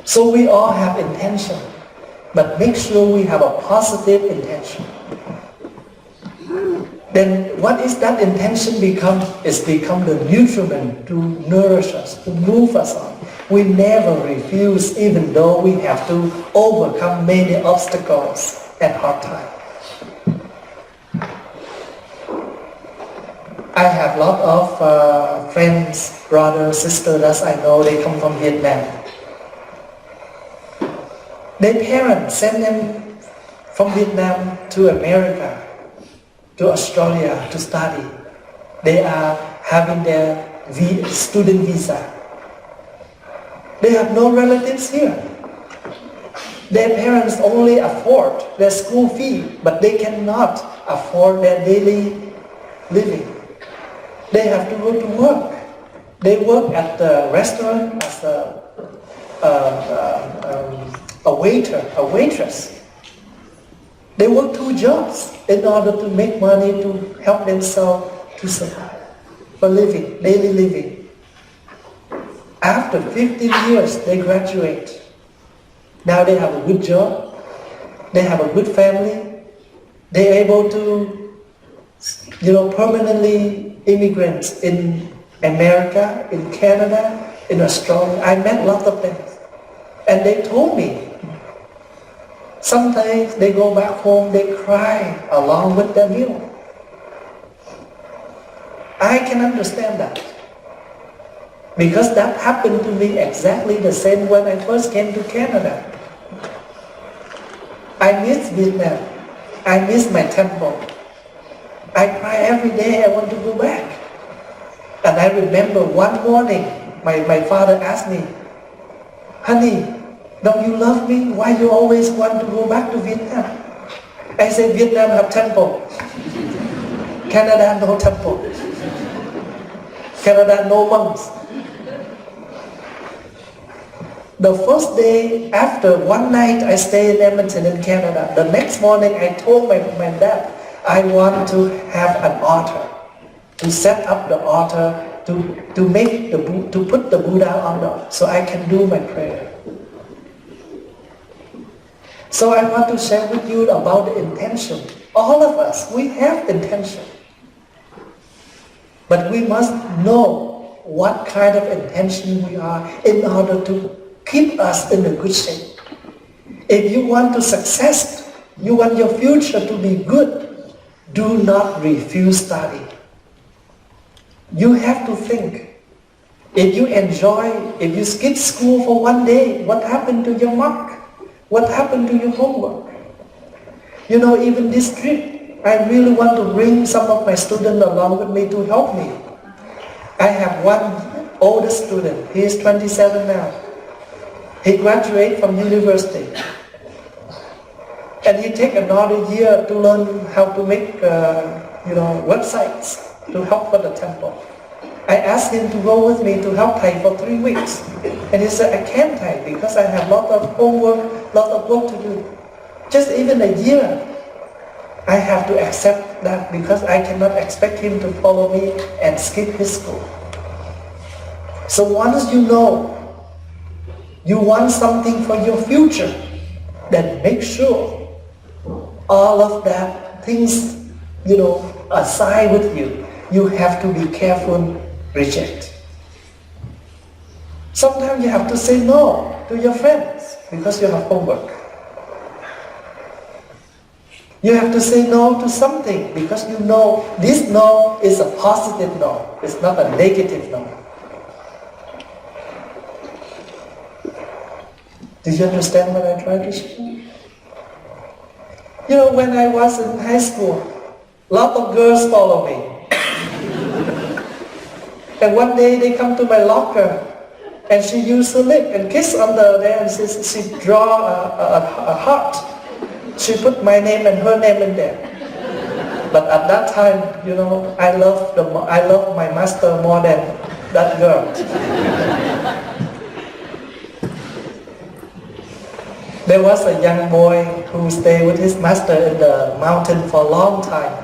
So we all have intention, but make sure we have a positive intention. Then what is that intention become? It's become the nutriment to nourish us, to move us on. We never refuse even though we have to overcome many obstacles and hard times. I have a lot of friends, brothers, sisters that I know, they come from Vietnam. Their parents send them from Vietnam to America, to Australia to study. They are having their student visa. They have no relatives here. Their parents only afford their school fee, but they cannot afford their daily living. They have to go to work. They work at the restaurant as a waiter, a waitress. They work 2 jobs in order to make money to help themselves to survive. for living, daily living. After 15 years, they graduate. Now they have a good job. They have a good family. They're able to, permanently immigrants in America, in Canada, in Australia. I met lots of them. And they told me, sometimes they go back home, they cry along with their meal. I can understand that. Because that happened to me exactly the same when I first came to Canada. I miss Vietnam. I miss my temple. I cry every day, I want to go back. And I remember one morning, my father asked me, honey, don't you love me? Why you always want to go back to Vietnam? I said, Vietnam have temple. Canada no temple. Canada no monks. The first day after one night I stayed in Edmonton in Canada, the next morning I told my dad, I want to have an altar, to set up the altar, to put the Buddha on the, so I can do my prayer. So I want to share with you about the intention. All of us, we have intention. But we must know what kind of intention we are in order to keep us in a good shape. If you want to success, you want your future to be good, do not refuse study. You have to think. If you enjoy, if you skip school for one day, what happened to your mark? What happened to your homework? Even this trip, I really want to bring some of my students along with me to help me. I have one older student, he is 27 now. He graduated from university. And he take another year to learn how to make, websites to help for the temple. I asked him to go with me to help Thầy for 3 weeks. And he said, I can't, Thầy, because I have a lot of homework, lot of work to do. Just even a year, I have to accept that because I cannot expect him to follow me and skip his school. So once you know you want something for your future, then make sure all of that things, aside with you. You have to be careful, reject. Sometimes you have to say no to your friends because you have homework. You have to say no to something because you know this no is a positive no. It's not a negative no. Do you understand what I try to say? When I was in high school, a lot of girls follow me. And one day they come to my locker and she used her lip and kiss under there and she draw a heart. She put my name and her name in there. But at that time, I love my master more than that girl. There was a young boy who stayed with his master in the mountain for a long time.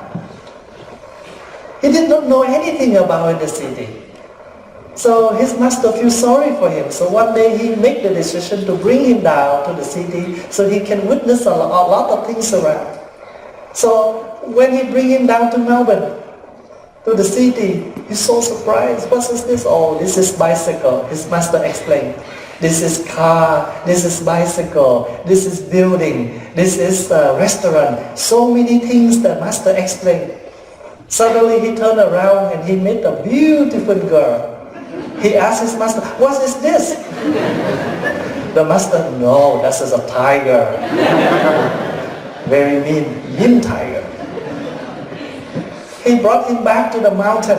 He did not know anything about the city. So his master feels sorry for him. So one day he made the decision to bring him down to the city so he can witness a lot of things around. So when he bring him down to Melbourne, to the city, he's so surprised. What is this? Oh, this is bicycle. His master explained. This is car, this is bicycle, this is building, this is restaurant. So many things the master explained. Suddenly he turned around and he met a beautiful girl. He asked his master, what is this? The master, no, this is a tiger. Very mean tiger. He brought him back to the mountain.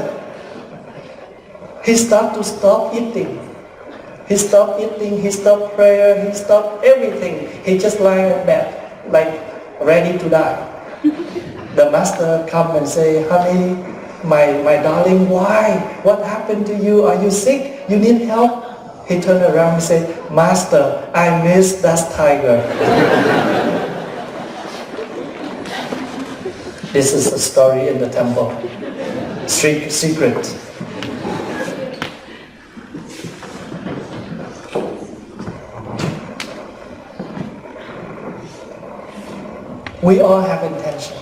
He started to stop eating. He stopped eating, he stopped prayer, he stopped everything. He just lay in bed, like ready to die. The master come and say, honey, my darling, why? What happened to you? Are you sick? You need help? He turned around and said, Master, I miss that tiger. This is a story in the temple. Secret. We all have intention.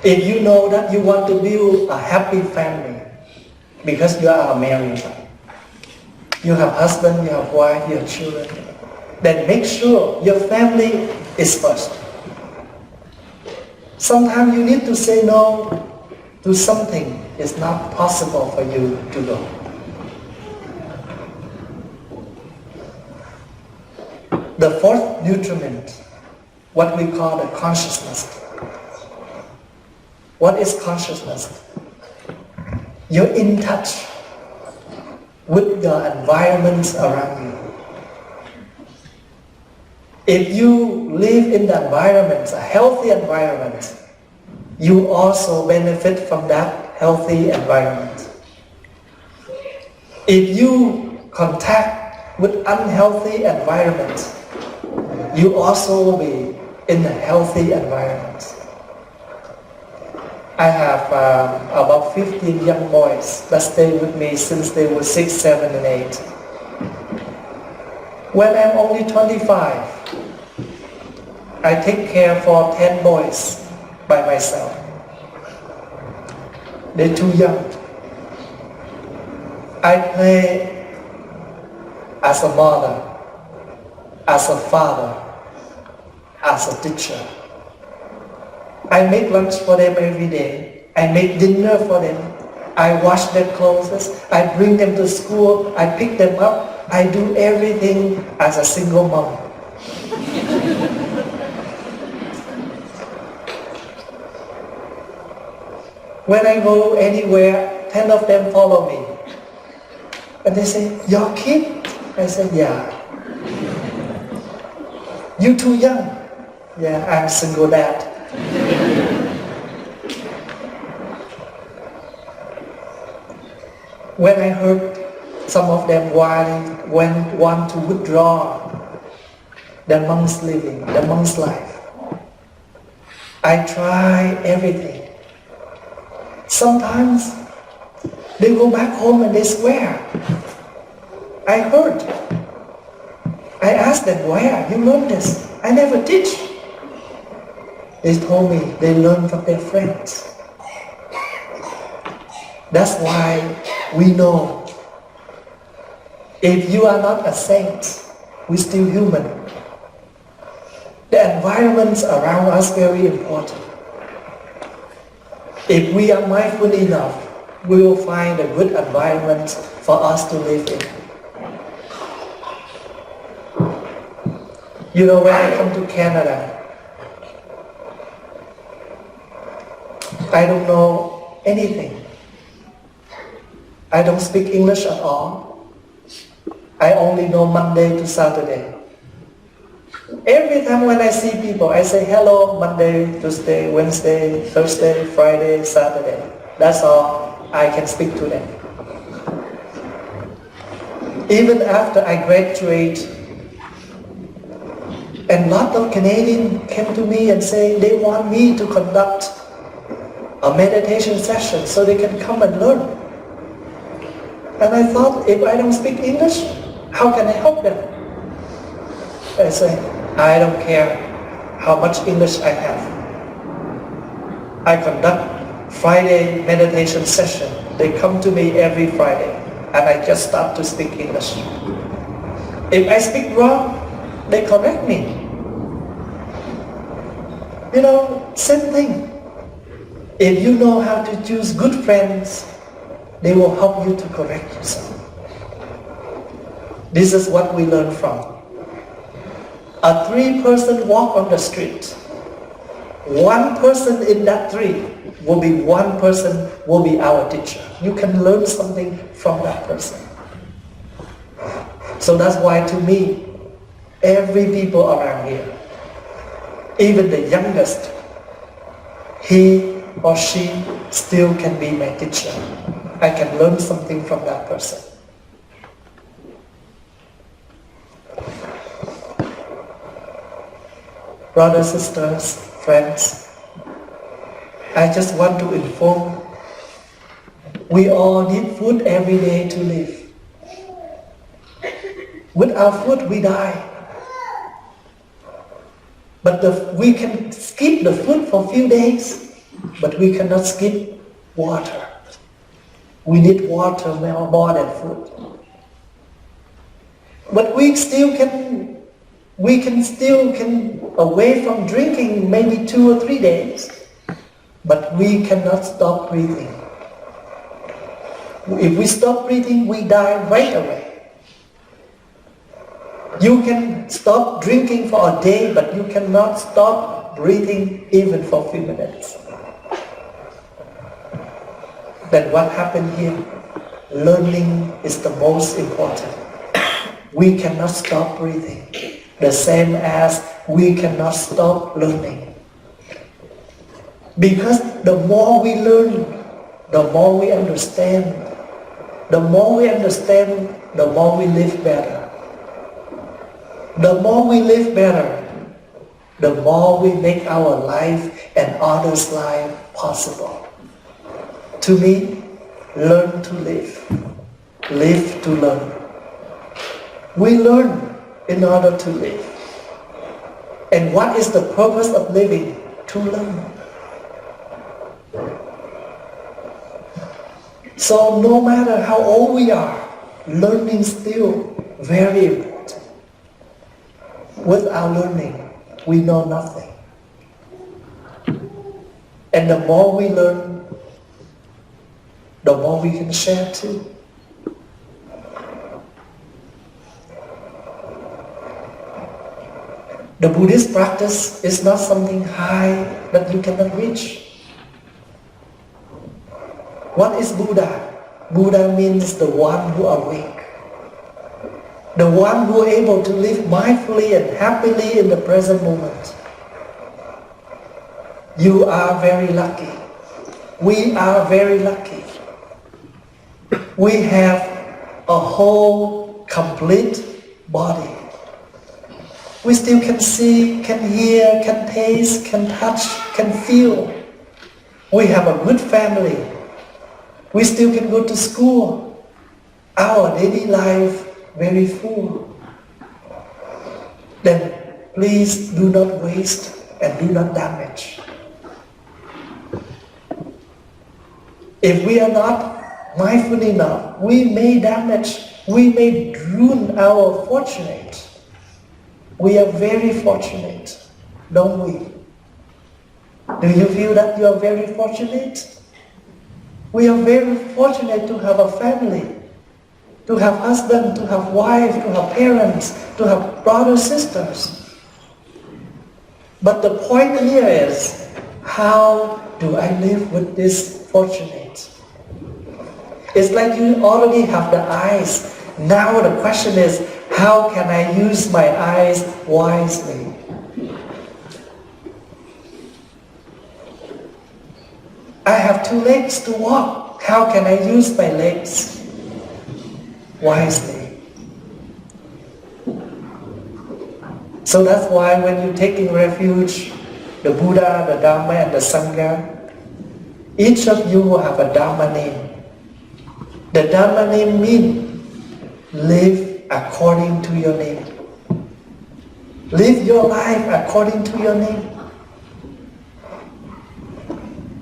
If you know that you want to build a happy family because you are married, you have husband, you have wife, you have children, then make sure your family is first. Sometimes you need to say no to something it's not possible for you to go. The fourth nutriment, what we call the consciousness. What is consciousness? You're in touch with the environments around you. If you live in the environment, a healthy environment, you also benefit from that healthy environment. If you contact with unhealthy environment, you also will be in a healthy environment. I have about 15 young boys that stay with me since they were 6, 7, and 8. When I'm only 25, I take care for 10 boys by myself. They're too young. I play as a mother, as a father, as a teacher. I make lunch for them every day. I make dinner for them. I wash their clothes. I bring them to school. I pick them up. I do everything as a single mom. When I go anywhere, 10 of them follow me. And they say, "Your kid?" I said, "Yeah." "You too young?" "Yeah, I'm a single dad." When I heard some of them want to withdraw the monk's living, the monk's life, I try everything. Sometimes they go back home and they swear. I heard. I asked them, "Where you learn this?" "I never teach." They told me they learn from their friends. That's why we know if you are not a saint, we're still human. The environments around us very important. If we are mindful enough, we will find a good environment for us to live in. You know, when I come to Canada, I don't know anything. I don't speak English at all. I only know Monday to Saturday. Every time when I see people, I say hello Monday, Tuesday, Wednesday, Thursday, Friday, Saturday. That's all I can speak to them. Even after I graduate, and a lot of Canadians came to me and say they want me to conduct a meditation session so they can come and learn. And I thought, if I don't speak English, how can I help them? I say, I don't care how much English I have. I conduct Friday meditation session. They come to me every Friday and I just start to speak English. If I speak wrong, they correct me. You know, same thing. If you know how to choose good friends, they will help you to correct yourself. This is what we learn from. A 3-person walk on the street. One person in that 3 will be one person, will be our teacher. You can learn something from that person. So that's why to me, every people around here, even the youngest, he or she still can be my teacher. I can learn something from that person. Brothers, sisters, friends, I just want to inform, we all need food every day to live. Without food, we die. But we can skip the food for a few days, but we cannot skip water. We need water more than food. But we still can away from drinking maybe 2 or 3 days, but we cannot stop breathing. If we stop breathing, we die right away. You can stop drinking for a day, but you cannot stop breathing even for a few minutes. Then what happened here? Learning is the most important. We cannot stop breathing, the same as we cannot stop learning. Because the more we learn, the more we understand. The more we understand, the more we live better. The more we live better, the more we make our life and others' life possible. To me, learn to live to learn. We learn in order to live. And what is the purpose of living? To learn. So no matter how old we are, learning is still very important. Without learning, we know nothing. And the more we learn, the more we can share too. The Buddhist practice is not something high that you cannot reach. What is Buddha? Buddha means the one who awake. The one who is able to live mindfully and happily in the present moment. You are very lucky. We are very lucky. We have a whole, complete body. We still can see, can hear, can taste, can touch, can feel. We have a good family. We still can go to school. Our daily life very full. Then please do not waste and do not damage. If we are not mindful enough, we may damage, we may ruin our fortunate. We are very fortunate, don't we? Do you feel that you are very fortunate? We are very fortunate to have a family, to have husband, to have wife, to have parents, to have brothers, sisters. But the point here is, how do I live with this fortunate? It's like you already have the eyes. Now the question is, how can I use my eyes wisely? I have 2 legs to walk. How can I use my legs wisely? So that's why when you're taking refuge, the Buddha, the Dharma, and the Sangha, each of you will have a Dharma name. The Dharma name means live according to your name. Live your life according to your name.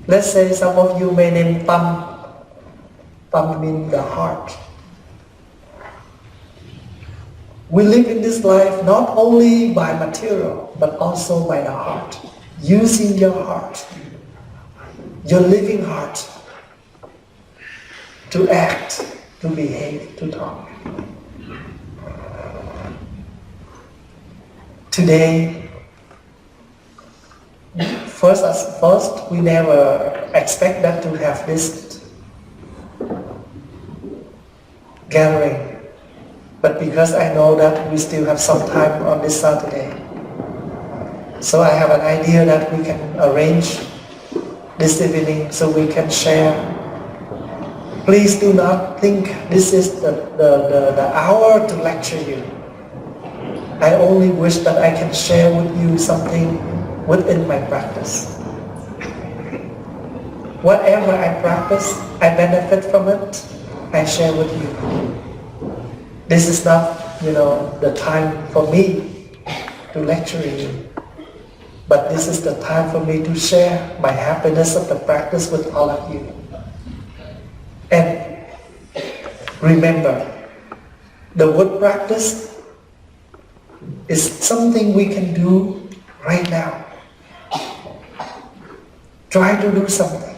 Let's say some of you may name Tam. Tam means the heart. We live in this life not only by material, but also by the heart. Using your heart, your living heart, to act, to behave, to talk. Today, first, we never expect that to have this gathering. But because I know that we still have some time on this Saturday, so I have an idea that we can arrange this evening so we can share. Please do not think this is the hour to lecture you. I only wish that I can share with you something within my practice. Whatever I practice, I benefit from it, I share with you. This is not, the time for me to lecture you. But this is the time for me to share my happiness of the practice with all of you. And remember, the word practice is something we can do right now. Try to do something.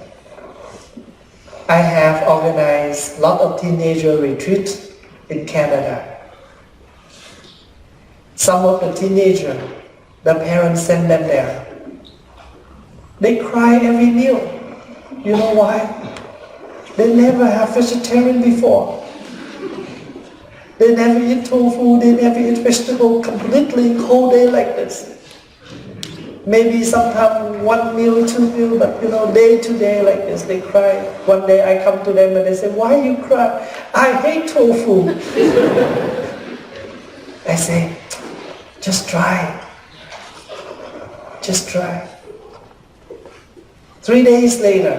I have organized a lot of teenager retreats in Canada. Some of the teenagers, the parents send them there. They cry every meal. You know why? They never have vegetarian before. They never eat tofu, they never eat vegetable completely whole day like this. Maybe sometimes one meal, two meal, but day to day like this, they cry. One day I come to them and they say, why you cry? I hate tofu. I say, just try. Just try. 3 days later,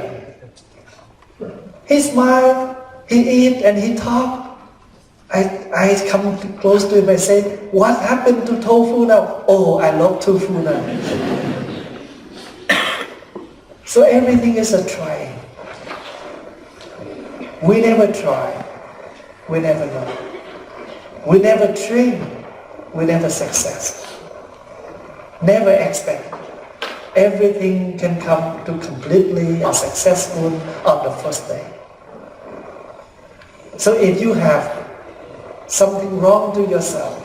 he smiled, he eat and he talked. I come close to him and say, what happened to tofu now? Oh, I love tofu now. So everything is a trying. We never try. We never know. We never train. We never success. Never expect everything can come to completely and successful on the first day. So if you have something wrong to yourself,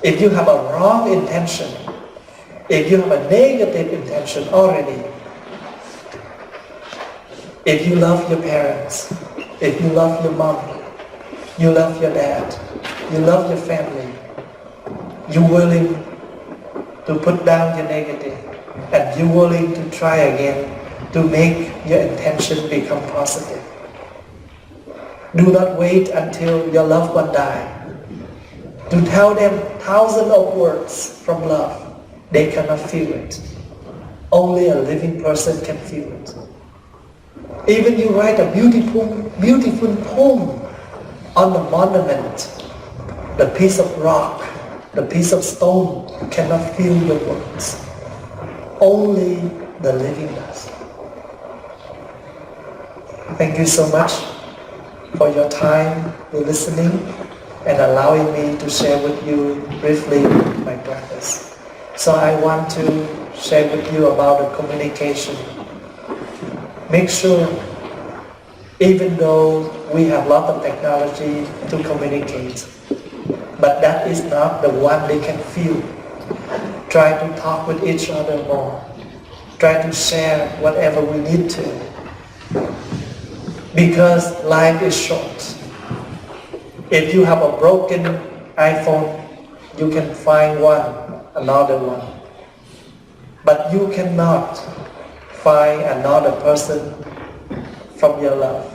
if you have a wrong intention, if you have a negative intention already, if you love your parents, if you love your mom, you love your dad, you love your family, you're willing to put down your negative and you're willing to try again to make your intention become positive. Do not wait until your loved one dies to tell them thousands of words from love. They cannot feel it. Only a living person can feel it. Even you write a beautiful poem on the monument, the piece of rock, the piece of stone cannot feel your words. Only the living does. Thank you so much for your time, your listening, and allowing me to share with you briefly my practice. So I want to share with you about the communication. Make sure, even though we have a lot of technology to communicate, but that is not the one they can feel. Try to talk with each other more. Try to share whatever we need to. Because life is short. If you have a broken iPhone, you can find another one. But you cannot find another person from your love.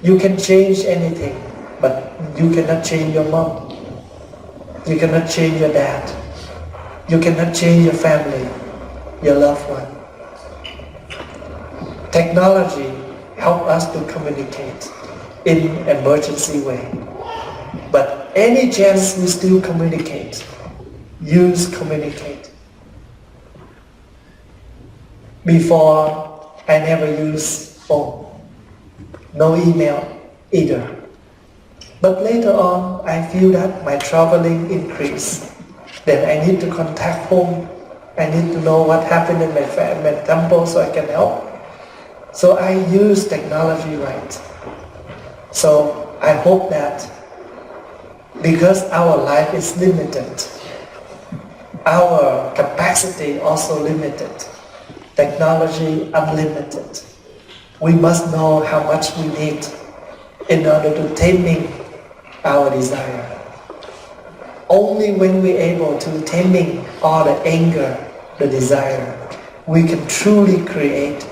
You can change anything, but you cannot change your mom. You cannot change your dad. You cannot change your family, your loved one. Technology helps us to communicate in an emergency way. But any chance we still communicate, use communicate. Before, I never used phone. No email either. But later on, I feel that my traveling increased. Then I need to contact home. I need to know what happened in my temple so I can help. So I use technology right. So I hope that because our life is limited, our capacity also limited, technology unlimited. We must know how much we need in order to taming our desire. Only when we're able to taming all the anger, the desire, we can truly create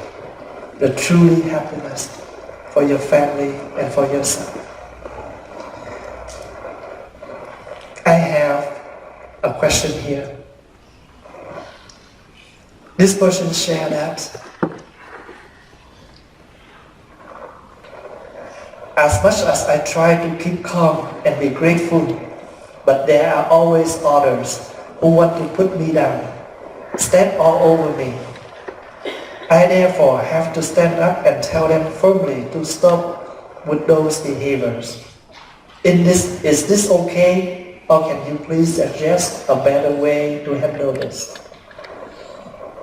the truly happiness for your family and for yourself. I have a question here. This person shared that as much as I try to keep calm and be grateful, but there are always others who want to put me down. stand all over me. I therefore have to stand up and tell them firmly to stop with those behaviors. Is this okay, or can you please suggest a better way to handle this?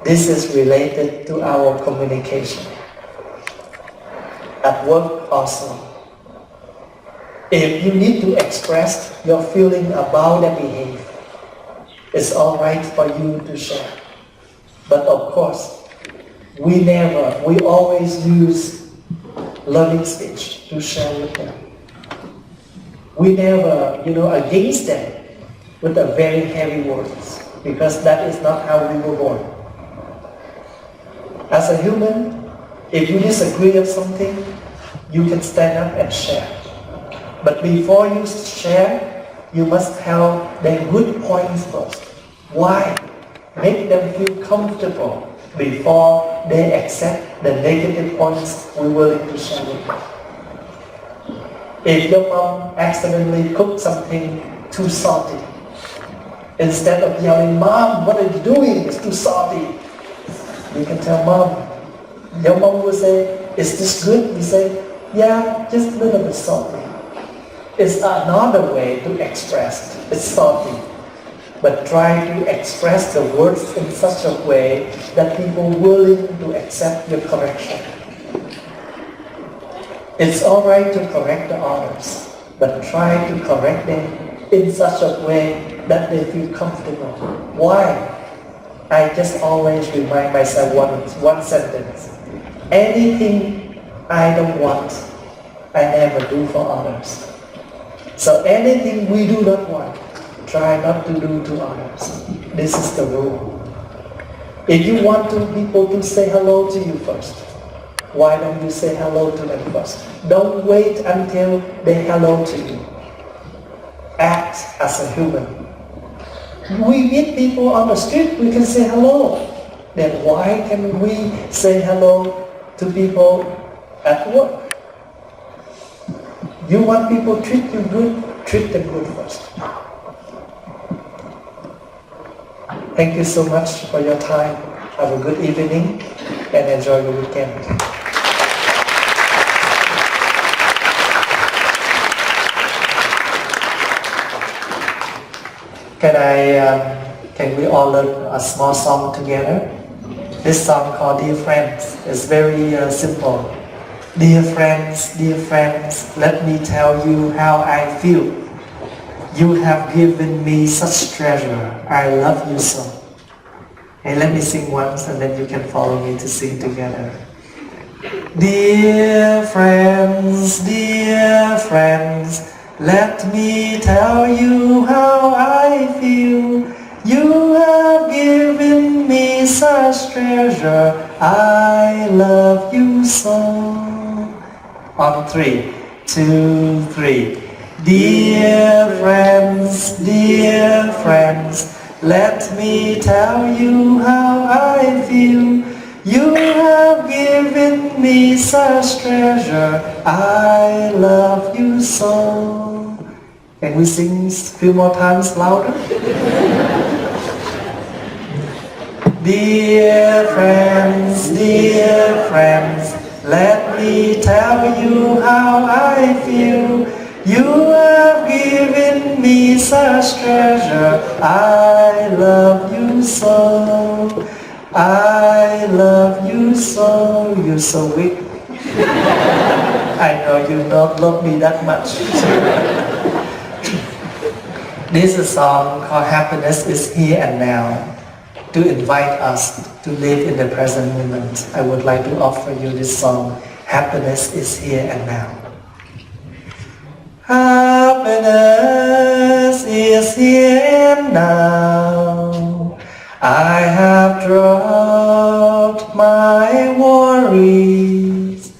This is related to our communication. At work also. If you need to express your feeling about their behavior, it's all right for you to share. But of course, we always use loving speech to share with them. We never, against them with a very heavy words, because that is not how we were born. As a human, if you disagree of something, you can stand up and share. But before you share, you must tell them good points first. Why? Make them feel comfortable before they accept the negative points we're willing to share with them. If your mom accidentally cooked something too salty, instead of yelling, "Mom, what are you doing? It's too salty," you can tell Mom. Your mom will say, "Is this good?" You say, "Yeah, just a little bit salty." It's another way to express it's salty. But try to express the words in such a way that people are willing to accept your correction. It's all right to correct the others, but try to correct them in such a way that they feel comfortable. Why? I just always remind myself one sentence. Anything I don't want, I never do for others. So anything we do not want, try not to do to others. This is the rule. If you want people to say hello to you first, why don't you say hello to them first? Don't wait until they hello to you. Act as a human. We meet people on the street, we can say hello. Then why can we say hello to people at work? You want people to treat you good, treat them good first. Thank you so much for your time. Have a good evening and enjoy your weekend. Can we all learn a small song together? This song called Dear Friends is very simple. Dear friends, let me tell you how I feel. You have given me such treasure. I love you so. And let me sing once and then you can follow me to sing together. Dear friends, let me tell you how I feel. You have given me such treasure. I love you so. On 3, 2, 3. Dear friends, let me tell you how I feel. You have given me such treasure. I love you so. Can we sing a few more times louder? Dear friends, let me tell you how I feel. You have given me such treasure. I love you so. I love you so. You're so weak. I know you don't love me that much. This is a song called Happiness is Here and Now, to invite us to live in the present moment. I would like to offer you this song, Happiness is Here and Now. Happiness is here and now. I have dropped my worries.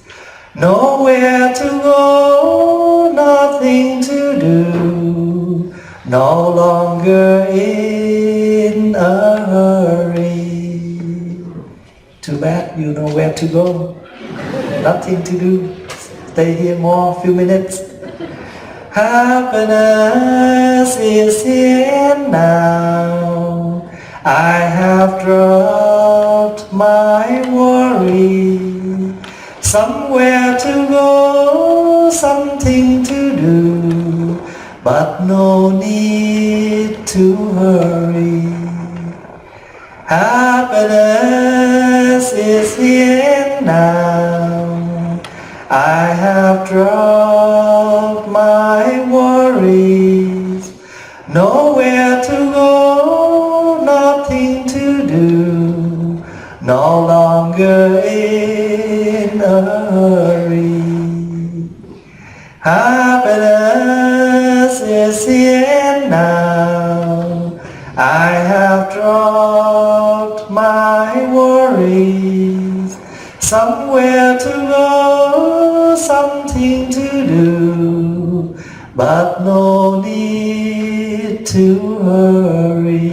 Nowhere to go, nothing to do. No longer in a hurry. Too bad you know where to go. Nothing to do. Stay here more, few minutes. Happiness is here and now. I have dropped my worry, somewhere to go, something to do, but no need to hurry. Happiness is here now. I have dropped my worries, nowhere to go, nothing to do, no longer in a hurry. Happiness is here now. I have dropped my worries, somewhere to go, something to do, but no need to hurry.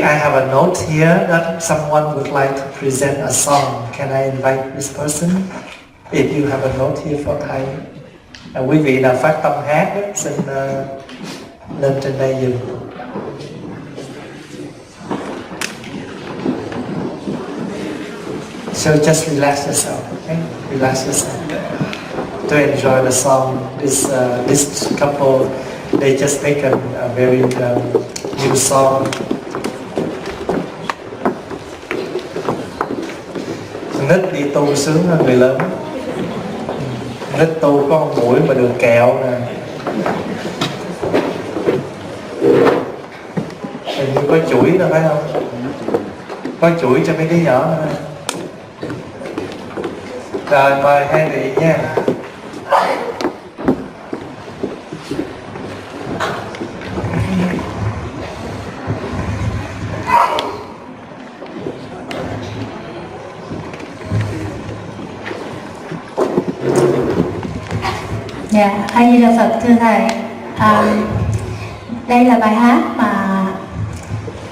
I have a note here that someone would like to present a song. Can I invite this person? If you have a note here for Thầy. Quý vị nào phát tâm hát đó, xin lên trên đây dùm. So just relax yourself, okay? Relax yourself to enjoy the song. This couple, they just taken a very new song. Nít đi tu sướng hơn người lớn. Nít tu có con mũi mà được kẹo nè. Hình như có chuỗi nữa phải không? Có chuỗi cho mấy đứa nhỏ nữa. Rồi mời hai vị nha. Dạ, A Di Đà Phật thưa Thầy. Đây là bài hát mà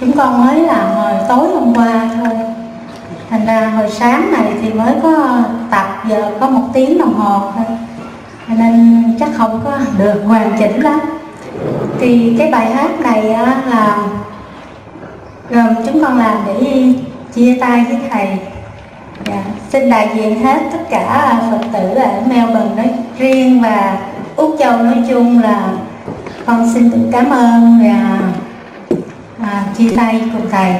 chúng con mới làm hồi tối hôm qua thôi. Thành ra hồi sáng này thì mới có tập, giờ có 1 tiếng đồng hồ thôi, nên chắc không có được hoàn chỉnh lắm. Thì cái bài hát này là gồm chúng con làm để chia tay với Thầy. Dạ, xin đại diện hết tất cả Phật tử ở Melbourne nói riêng và Úc Châu nói chung là con xin tự cảm ơn và chia tay cùng Thầy.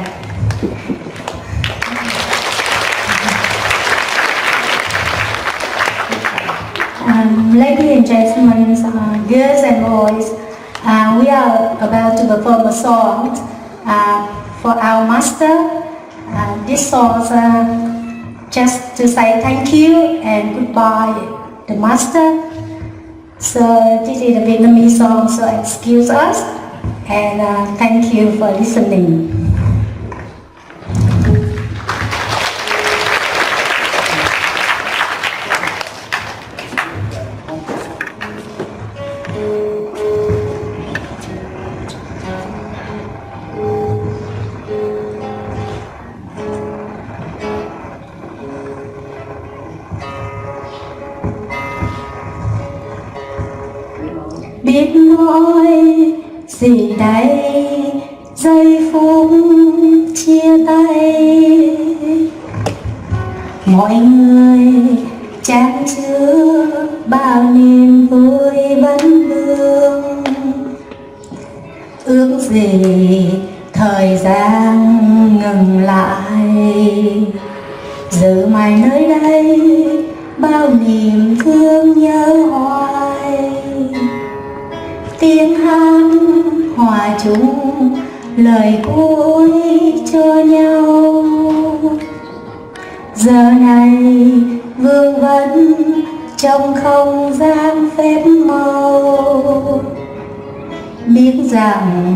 Ladies and gentlemen, girls and boys, we are about to perform a song for our master. This song just to say thank you and goodbye the master. So this is a Vietnamese song, so excuse us and thank you for listening. Biết nói gì đây, giây phút chia tay, mọi người chan chứa bao niềm vui vấn vương. Ước gì thời gian ngừng lại, giờ mai nơi đây bao niềm thương nhớ hoài. Tiếng hát hòa chung lời cuối cho nhau, giờ này vương vấn trong không gian phép màu. Biết rằng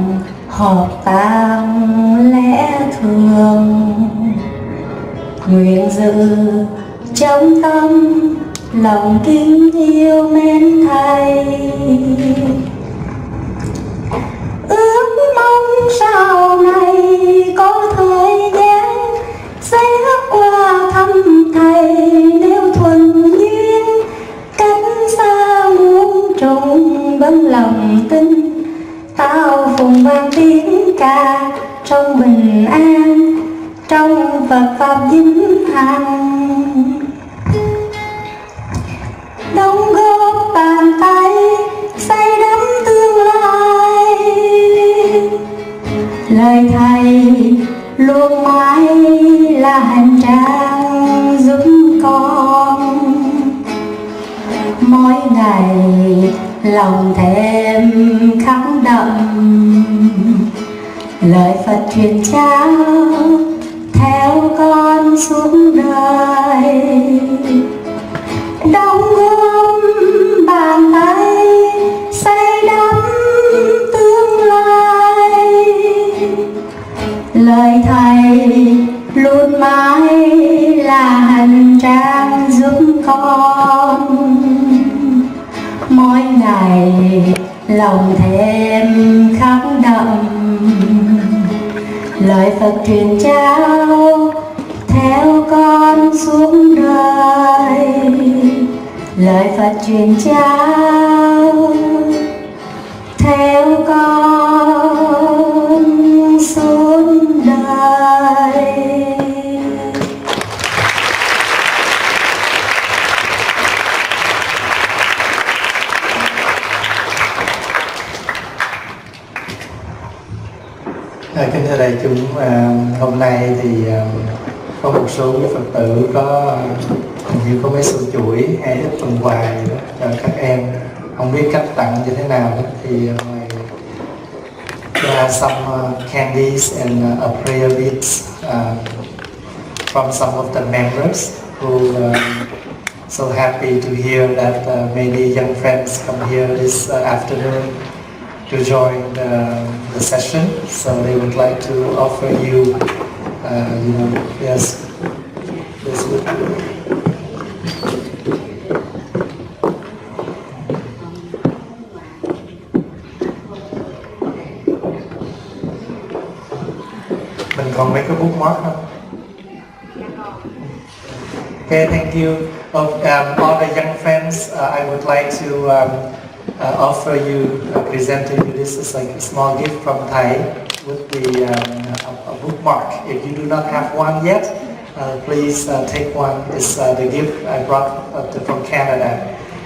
họp tang lẽ thường, nguyện giữ trong tâm lòng kính yêu mến Thầy. Ước mong sau này có thời gian sẽ qua thăm Thầy, nếu thuận duyên cách vững lòng tin, tao phụng vang tiếng ca trong bình an, trong Phật pháp vĩnh hằng. Đóng góp bàn tay xây đắm tương lai, lời thầy luôn mãi là hành trang giúp con mỗi ngày lòng thêm khắc đậm lời Phật truyền trao theo con suốt đời. Đóng góp bàn tay xây đắm tương lai, lời thầy luôn mãi là hành trang giúp con mỗi ngày lòng thêm khắc đậm lời Phật truyền trao theo con suốt đời. Lời Phật truyền trao theo con suốt đời. Kính thưa đại chúng, hôm nay thì có một số Phật tử có hình như có mấy sổ chuỗi hay ít phần quà gì đó cho các em, không biết cách tặng như thế nào đó. Thì there are some candies and a prayer beads from some of the members who so happy to hear that many young friends come here this afternoon to join the session, so they would like to offer you, yes, this would mình còn mấy cái bookmark không? Okay, thank you. All the young friends, I would like to offer you, present to you, this is like a small gift from Thầy with the a bookmark. If you do not have one yet, please take one. It's the gift I brought from Canada.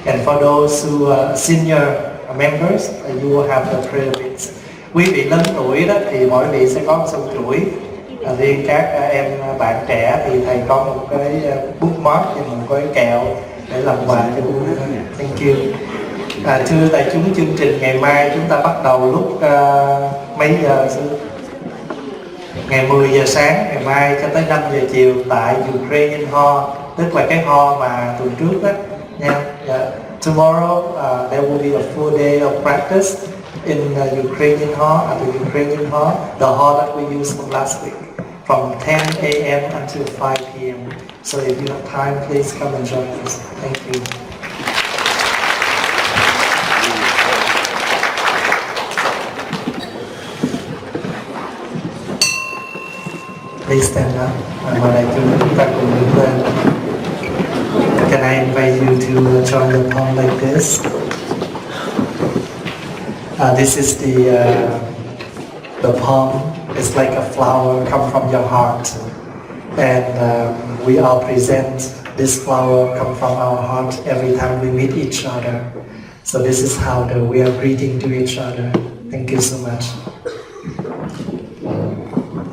And for those who are senior members, you will have the prayer beads. Quý vị lớn tuổi đó thì mỗi vị sẽ có một sâu chuỗi. Riêng các em bạn trẻ thì Thầy có một cái bookmark và một cái kẹo để làm quà cho quý vị. Thank you. Thưa đại chúng, chương trình ngày mai chúng ta bắt đầu lúc mấy giờ? Ngày 10 giờ sáng ngày mai cho tới 5 giờ chiều tại Ukrainian Hall, tức là cái hall mà tuần trước đó nha. Tomorrow there will be a full day of practice in Ukrainian Hall, at the Ukrainian Hall, the hall that we used from last week, from 10 a.m. until 5 p.m. So if you have time, please come and join us. Thank you. Please stand up. Mời đại chúng ta cùng đứng lên. Can I invite you to join the palm like this? This is the palm. It's like a flower come from your heart, and we all present this flower come from our heart every time we meet each other. So this is how we are greeting to each other. Thank you so much.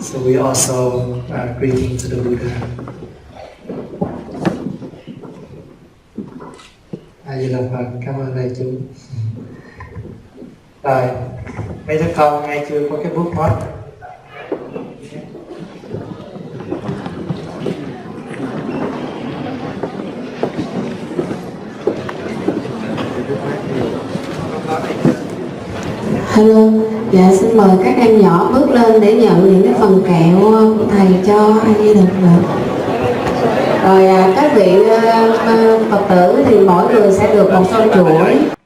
So we also greeting to the Buddha. A Di Đà Phật. Cảm ơn đại chúng. Rồi, mấy đứa con nghe chưa có cái bookmark? Hello, dạ xin mời các em nhỏ bước lên để nhận những cái phần kẹo của Thầy cho A Di Đà Phật. Rồi các vị Phật tử thì mỗi người sẽ được một sâu chuỗi.